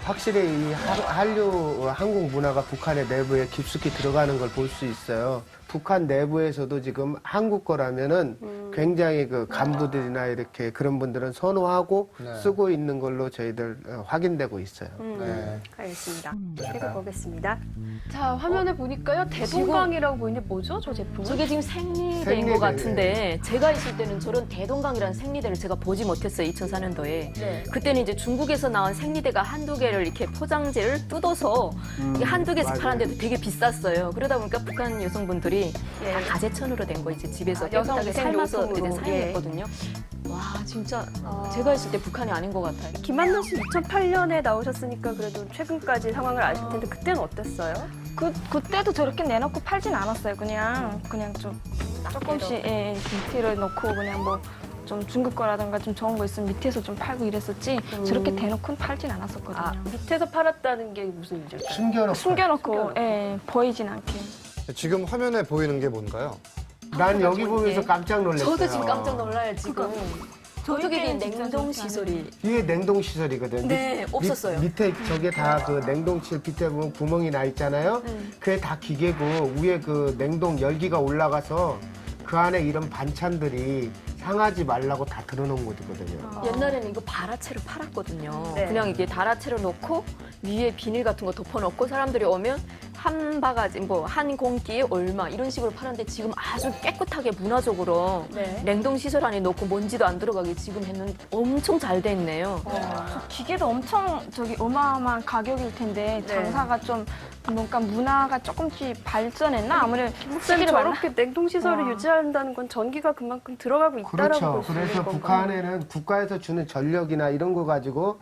확실히 이 한류 한국 문화가 북한의 내부에 깊숙이 들어가는 걸 볼 수 있어요. 북한 내부에서도 지금 한국 거라면은 굉장히 그 간부들이나 이렇게 그런 분들은 선호하고 네. 쓰고 있는 걸로 저희들 확인되고 있어요. 네. 알겠습니다. 계속 보겠습니다. 자, 화면에 보니까요. 대동강이라고 보이는데 뭐죠? 저 제품은? 저게 지금 생리대인 생리대, 것 같은데 제가 있을 때는 저런 대동강이라는 생리대를 제가 보지 못했어요. 2004년도에. 네. 그때는 이제 중국에서 나온 생리대가 한두 개를 이렇게 포장재를 뜯어서 이게 한두 개씩 맞아요. 팔았는데도 되게 비쌌어요. 그러다 보니까 북한 여성분들이 예. 다 가재천으로 된 거 이제 집에서 아, 여성 깨끗하게 삶아서 위생용품으로. 이제 사용했거든요. 와, 진짜 아. 제가 있을 때 북한이 아닌 것 같아요. 김한나 씨 2008년에 나오셨으니까 그래도 최근까지 상황을 아실 텐데 그때는 어땠어요? 그때도 저렇게 내놓고 팔진 않았어요. 그냥 좀 조금씩 예, 밑에를 넣고 그냥 뭐 좀 중국 거라든가 좀 좋은 거 있으면 밑에서 좀 팔고 이랬었지 저렇게 대놓고는 팔진 않았었거든요. 아, 밑에서 팔았다는 게 무슨 일이죠? 숨겨놓고. 숨겨놓고 예, 보이진 않게. 지금 화면에 보이는 게 뭔가요? 난 여기 보면서 깜짝 놀랐어요. 저도 지금 깜짝 놀라요, 지금. 어떻게 이 때는 진짜 냉동 그렇지 시설이. 이게 냉동 시설이거든. 네, 없었어요. 밑에 저게 다 그 냉동실 밑에 보면 구멍이 나 있잖아요. 그게 다 기계고 위에 그 냉동 열기가 올라가서 그 안에 이런 반찬들이 상하지 말라고 다 들어놓은 곳이거든요. 옛날에는 이거 발화채로 팔았거든요. 네. 그냥 이게 달아채로 놓고 위에 비닐 같은 거 덮어놓고 사람들이 오면 한 바가지, 뭐 한 공기에 얼마 이런 식으로 팔았는데 지금 아주 깨끗하게 문화적으로 네. 냉동 시설 안에 넣고 먼지도 안 들어가게 지금 했는데 엄청 잘 돼 있네요. 기계도 엄청 어마어마한 가격일 텐데 네. 장사가 좀 뭔가 문화가 조금씩 발전했나 아무래도 쌤 시기를 만나. 저렇게 냉동 시설을 와. 유지한다는 건 전기가 그만큼 들어가고 있다라고 그렇죠. 볼 수 있는 그래서 건가요? 북한에는 국가에서 주는 전력이나 이런 거 가지고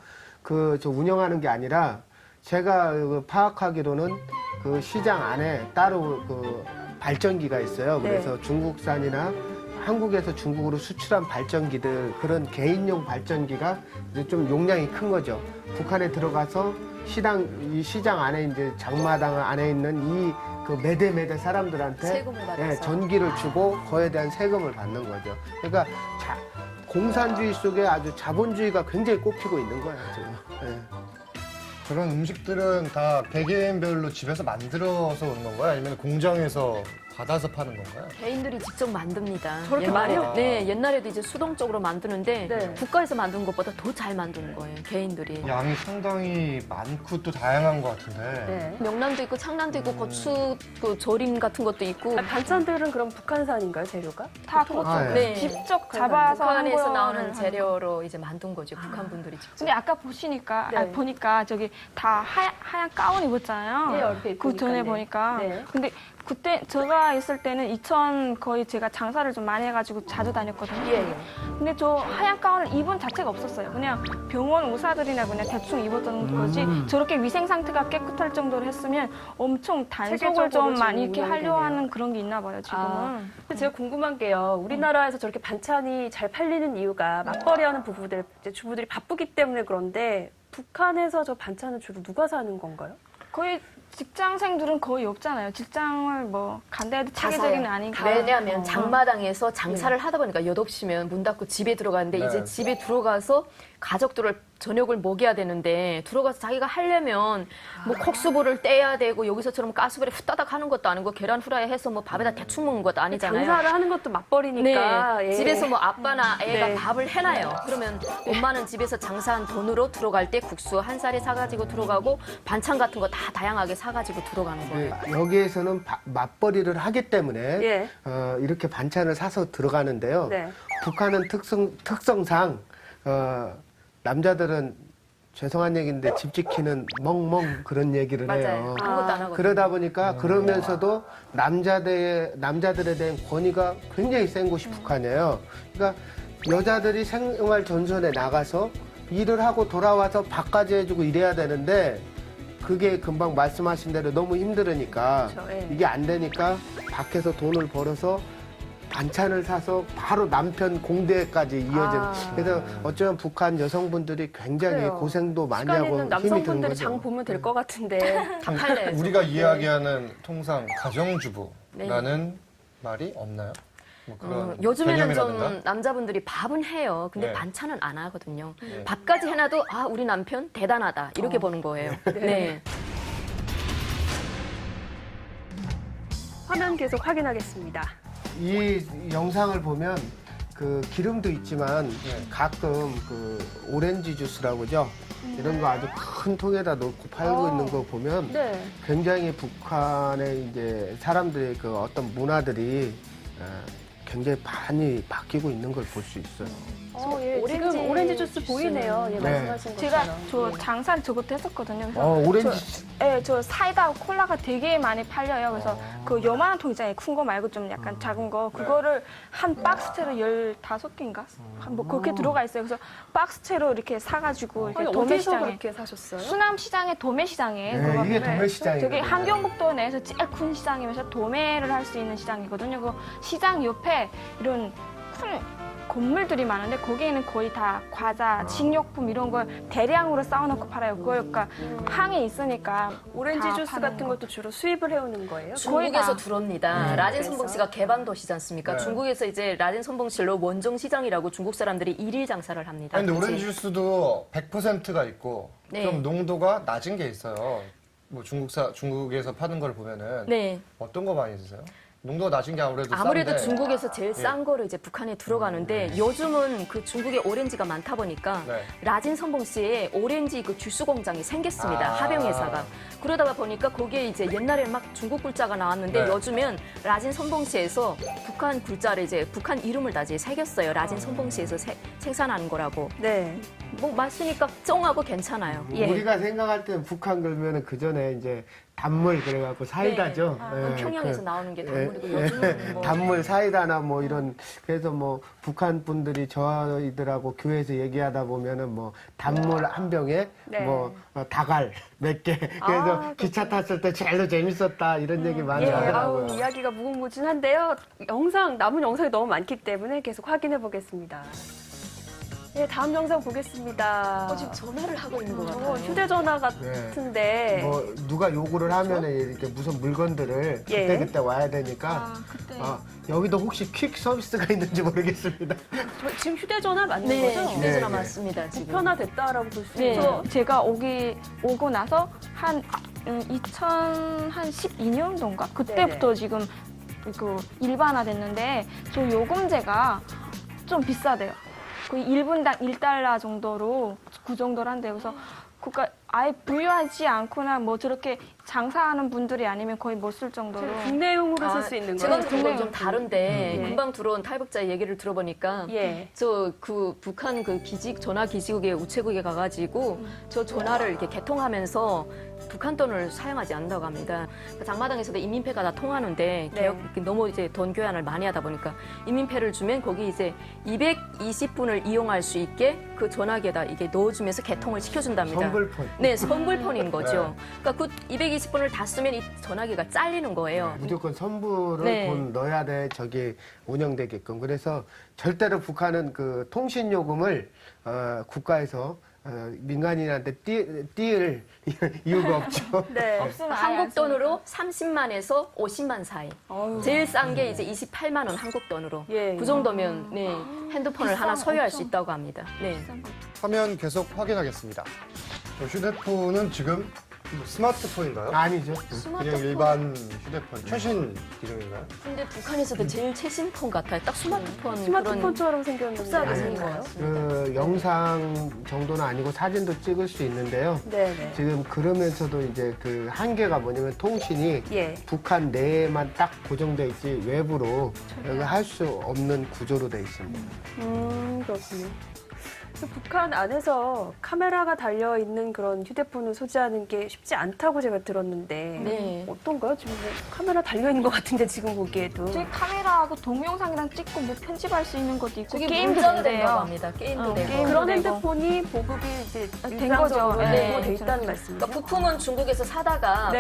저 운영하는 게 아니라 제가 그 파악하기로는 그 시장 안에 따로 그 발전기가 있어요. 네. 그래서 중국산이나 한국에서 중국으로 수출한 발전기들 그런 개인용 발전기가 이제 좀 용량이 큰 거죠. 북한에 들어가서 이 시장 안에 이제 장마당 안에 있는 이 그 매대 사람들한테 세금을 받아서. 전기를 주고 그에 대한 세금을 받는 거죠. 그러니까 공산주의 속에 아주 자본주의가 굉장히 꼽히고 있는 거예요, 지금. 예. 그런 음식들은 다 개개인별로 집에서 만들어서 오는 건가요? 아니면 공장에서 받아서 파는 건가요? 개인들이 직접 만듭니다. 저렇게 옛날에도, 많이요? 네, 옛날에도 이제 수동적으로 만드는데 네. 국가에서 만든 것보다 더 잘 만드는 거예요. 개인들이. 양이 상당히 많고 또 다양한 것 같은데. 네. 명란도 있고 창란도 있고 고추 그 절임 같은 것도 있고. 아, 반찬들은 그럼 북한산인가요, 재료가? 다 그것도 아, 예. 네. 직접 잡아서 한 북한에서 거를 나오는 하는 재료로 이제 만든 거죠. 북한 분들이 직접. 근데 아까 보시니까 네. 보니까 저기 다 하얀 가운 입었잖아요. 네, 얼핏 그 전에 보니까, 보니까. 네. 근데 그때 제가 있을 때는 거의 제가 장사를 좀 많이 해가지고 자주 다녔거든요. 예. 근데 저 하얀 가운을 입은 자체가 없었어요. 그냥 병원 의사들이나 그냥 대충 입었던 거지. 저렇게 위생 상태가 깨끗할 정도로 했으면 엄청 단속을 체계적으로 좀 지금 많이 이렇게 하려 운영되네요. 하는 그런 게 있나 봐요, 지금은. 아, 근데 제가 궁금한 게요. 우리나라에서 저렇게 반찬이 잘 팔리는 이유가 맞벌이하는 부부들, 이제 주부들이 바쁘기 때문에 그런데 북한에서 저 반찬은 주로 누가 사는 건가요? 거의 직장생들은 거의 없잖아요. 직장을 뭐 간다 해도 체계적인 아니까. 왜냐하면 장마당에서 장사를 하다 보니까 8시면 문 닫고 집에 들어가는데 네. 이제 집에 들어가서 가족들을 저녁을 먹여야 되는데 들어가서 자기가 하려면 뭐 콕수볼을 떼야 되고 여기서처럼 가스불에 후다닥 하는 것도 아니고 계란 후라이 해서 뭐 밥에다 대충 먹는 것도 아니잖아요. 장사를 하는 것도 맞벌이니까. 네. 예. 집에서 뭐 아빠나 애가 네. 밥을 해놔요. 그러면 엄마는 집에서 장사한 돈으로 들어갈 때 국수 한 쌀에 사가지고 들어가고 반찬 같은 거 다 다양하게 사가지고 들어가는 거예요. 여기에서는 맞벌이를 하기 때문에 예. 이렇게 반찬을 사서 들어가는데요. 네. 북한은 특성상 남자들은 죄송한 얘기인데 집 지키는 멍멍 그런 얘기를 맞아요. 해요. 아무것도 안 하거든요. 그러다 보니까 그러면서도 남자들에 대한 권위가 굉장히 센 곳이 북한이에요. 그러니까 여자들이 생활 전선에 나가서 일을 하고 돌아와서 밥까지 해주고 이래야 되는데 그게 금방 말씀하신 대로 너무 힘들으니까 그렇죠, 예. 이게 안 되니까 밖에서 돈을 벌어서 반찬을 사서 바로 남편 공대까지 이어지는. 아. 그래서 어쩌면 북한 여성분들이 굉장히 그래요. 고생도 많이 시간 하고 있는 힘이 드는 남성분들이 거죠. 장 보면 될 것 같은데. 다 팔려요. 우리가 이야기하는 통상 가정주부라는 말이 없나요? 뭐 그런 요즘에는 좀 개념이라든가? 남자분들이 밥은 해요. 근데 네. 반찬은 안 하거든요. 네. 밥까지 해놔도 아 우리 남편 대단하다 이렇게 보는 거예요. 네. 화면 계속 확인하겠습니다. 이 영상을 보면 그 기름도 있지만 네. 가끔 그 오렌지 주스라고 그죠? 이런 거 아주 큰 통에다 넣고 팔고 있는 거 보면 네. 굉장히 북한의 이제 사람들의 그 어떤 문화들이 굉장히 많이 바뀌고 있는 걸 볼 수 있어요. 예. 지금 오렌지 주스 보이네요. 예, 네. 말씀하신 제가 것처럼. 저 예. 장사를 저것도 했었거든요. 그래서 오렌지 저 사이다 콜라가 되게 많이 팔려요. 그래서 그 요만한 통 있잖아요. 큰 거 말고 좀 약간 작은 거. 그거를 한 박스채로 15개인가? 뭐 그렇게 들어가 있어요. 그래서 박스채로 이렇게 사가지고 이렇게 아니, 어디서 도매시장에. 그렇게 사셨어요? 수남시장의 도매시장에. 네, 그거 이게 보면 도매시장이거든요. 저기 한경북도 내에서 제일 큰 시장이면서 도매를 할 수 있는 시장이거든요. 그 시장 옆에 이런 큰 건물들이 많은데 거기에는 거의 다 과자, 식료품 이런 걸 대량으로 쌓아놓고 팔아요. 그걸 그러니까 항이 있으니까 오렌지 다 주스 파는 같은 거. 것도 주로 수입을 해오는 거예요? 중국에서 다. 들어옵니다. 라진 선봉시가 개방 도시지 않습니까? 네. 중국에서 이제 라진 선봉실로 원정 시장이라고 중국 사람들이 일일 장사를 합니다. 아니, 근데 그치? 오렌지 주스도 100%가 있고 네. 좀 농도가 낮은 게 있어요. 뭐 중국에서 파는 걸 보면은 네. 어떤 거 많이 드세요? 농도가 낮은 게 아무래도 아무래도 싼데. 중국에서 제일 싼 거를 이제 북한에 들어가는데 요즘은 그 중국에 오렌지가 많다 보니까 네. 라진 선봉시에 오렌지 그 주스 공장이 생겼습니다. 아. 합영회사가. 그러다가 보니까 거기에 이제 옛날에 막 중국 굴자가 나왔는데 네. 요즘은 라진 선봉시에서 북한 굴자를 이제 북한 이름을 다 이제 새겼어요. 라진 선봉시에서 생산하는 거라고. 네. 뭐 마시니까 쩡하고 괜찮아요. 예. 우리가 생각할 때는 북한 그러면은 그 전에 이제 단물 그래갖고 사이다죠. 그건 평양에서 나오는 게 단물이고 요즘은 뭐 단물 사이다나 뭐 이런 그래서 뭐 북한 분들이 저희들하고 교회에서 얘기하다 보면은 뭐 단물 한 병에 네. 뭐 다갈 몇 개 그래서 기차 탔을 때 제일로 재밌었다 이런 얘기 많이 예, 하더라고요. 아우, 이야기가 무궁무진한데요. 남은 영상이 너무 많기 때문에 계속 확인해 보겠습니다. 예, 다음 영상 보겠습니다. 지금 전화를 하고 있는 것 저거 같아요. 휴대전화 같은데. 뭐 누가 요구를 하면은 이렇게 무슨 물건들을 예. 그때 와야 되니까 여기도 혹시 퀵 서비스가 있는지 모르겠습니다. 지금 휴대전화 맞는 네, 거죠? 휴대전화 네, 네. 맞습니다. 지금. 편화됐다라고 볼 수 네. 있죠. 제가 오고 나서 한 2012년도인가 그때부터 지금 그 일반화됐는데 저 요금제가 좀 비싸대요. 거의 1분당 1달러 정도로 그 정도로 한대요. 그래서 그러니까 아예 부유하지 않거나 뭐 저렇게 장사하는 분들이 아니면 거의 못 쓸 정도로. 국내용으로 쓸 수 있는 제가 거예요? 들은 건 좀 다른데 예. 금방 들어온 탈북자 얘기를 들어보니까 예. 저 그 북한 그 전화 기지국에 우체국에 가가지고 저 전화를 이렇게 개통하면서 북한 돈을 사용하지 않는다고 합니다. 그러니까 장마당에서도 인민폐가 다 통하는데 네. 개혁 너무 이제 돈 교환을 많이 하다 보니까 인민폐를 주면 거기 이제 220분을 이용할 수 있게 그 전화기에다 이게 넣어주면서 개통을 시켜준답니다. 선불폰. 네, 선불폰인 거죠. 그러니까 그 220분을 다 쓰면 이 전화기가 잘리는 거예요. 무조건 선불을 네. 돈 넣어야 돼 저기 운영되게끔. 그래서 절대로 북한은 그 통신 요금을 국가에서 민간인한테 띄을 이유가 없죠. 네. 없으면 아예 안 한국 돈으로 30만에서 50만 사이. 어휴. 제일 싼 게 이제 28만 원 한국 돈으로. 예. 그 정도면 네, 핸드폰을 하나 소유할 수 있다고 합니다. 네. 화면 계속 확인하겠습니다. 휴대폰은 지금 스마트폰인가요? 아니죠. 그냥 일반 휴대폰, 최신 기종인가요? 근데 북한에서도 제일 최신 폰 같아요. 딱 스마트폰 그런 스마트폰처럼 생겼는데. 흡사하게 생긴 것 아닌가요? 같습니다. 그 영상 정도는 아니고 사진도 찍을 수 있는데요. 네네. 지금 그러면서도 이제 그 한계가 뭐냐면 통신이 예. 북한 내에만 딱 고정돼 있지 외부로 할 수 없는 구조로 돼 있습니다. 그렇군요. 북한 안에서 카메라가 달려 있는 그런 휴대폰을 소지하는 게 쉽지 않다고 제가 들었는데 네. 어떤가요? 지금 뭐 카메라 달려 있는 것 같은데 지금 보기에도. 저기 카메라하고 동영상이랑 찍고 뭐 편집할 수 있는 것도 있고 저기 게임도 문자도 된다고 된대요. 합니다. 게임도 되고. 게임도 그런 되고. 핸드폰이 보급이 이제 된 일상적으로 거죠. 되고 네. 돼 있다는 말씀이죠. 그러니까 부품은 중국에서 사다가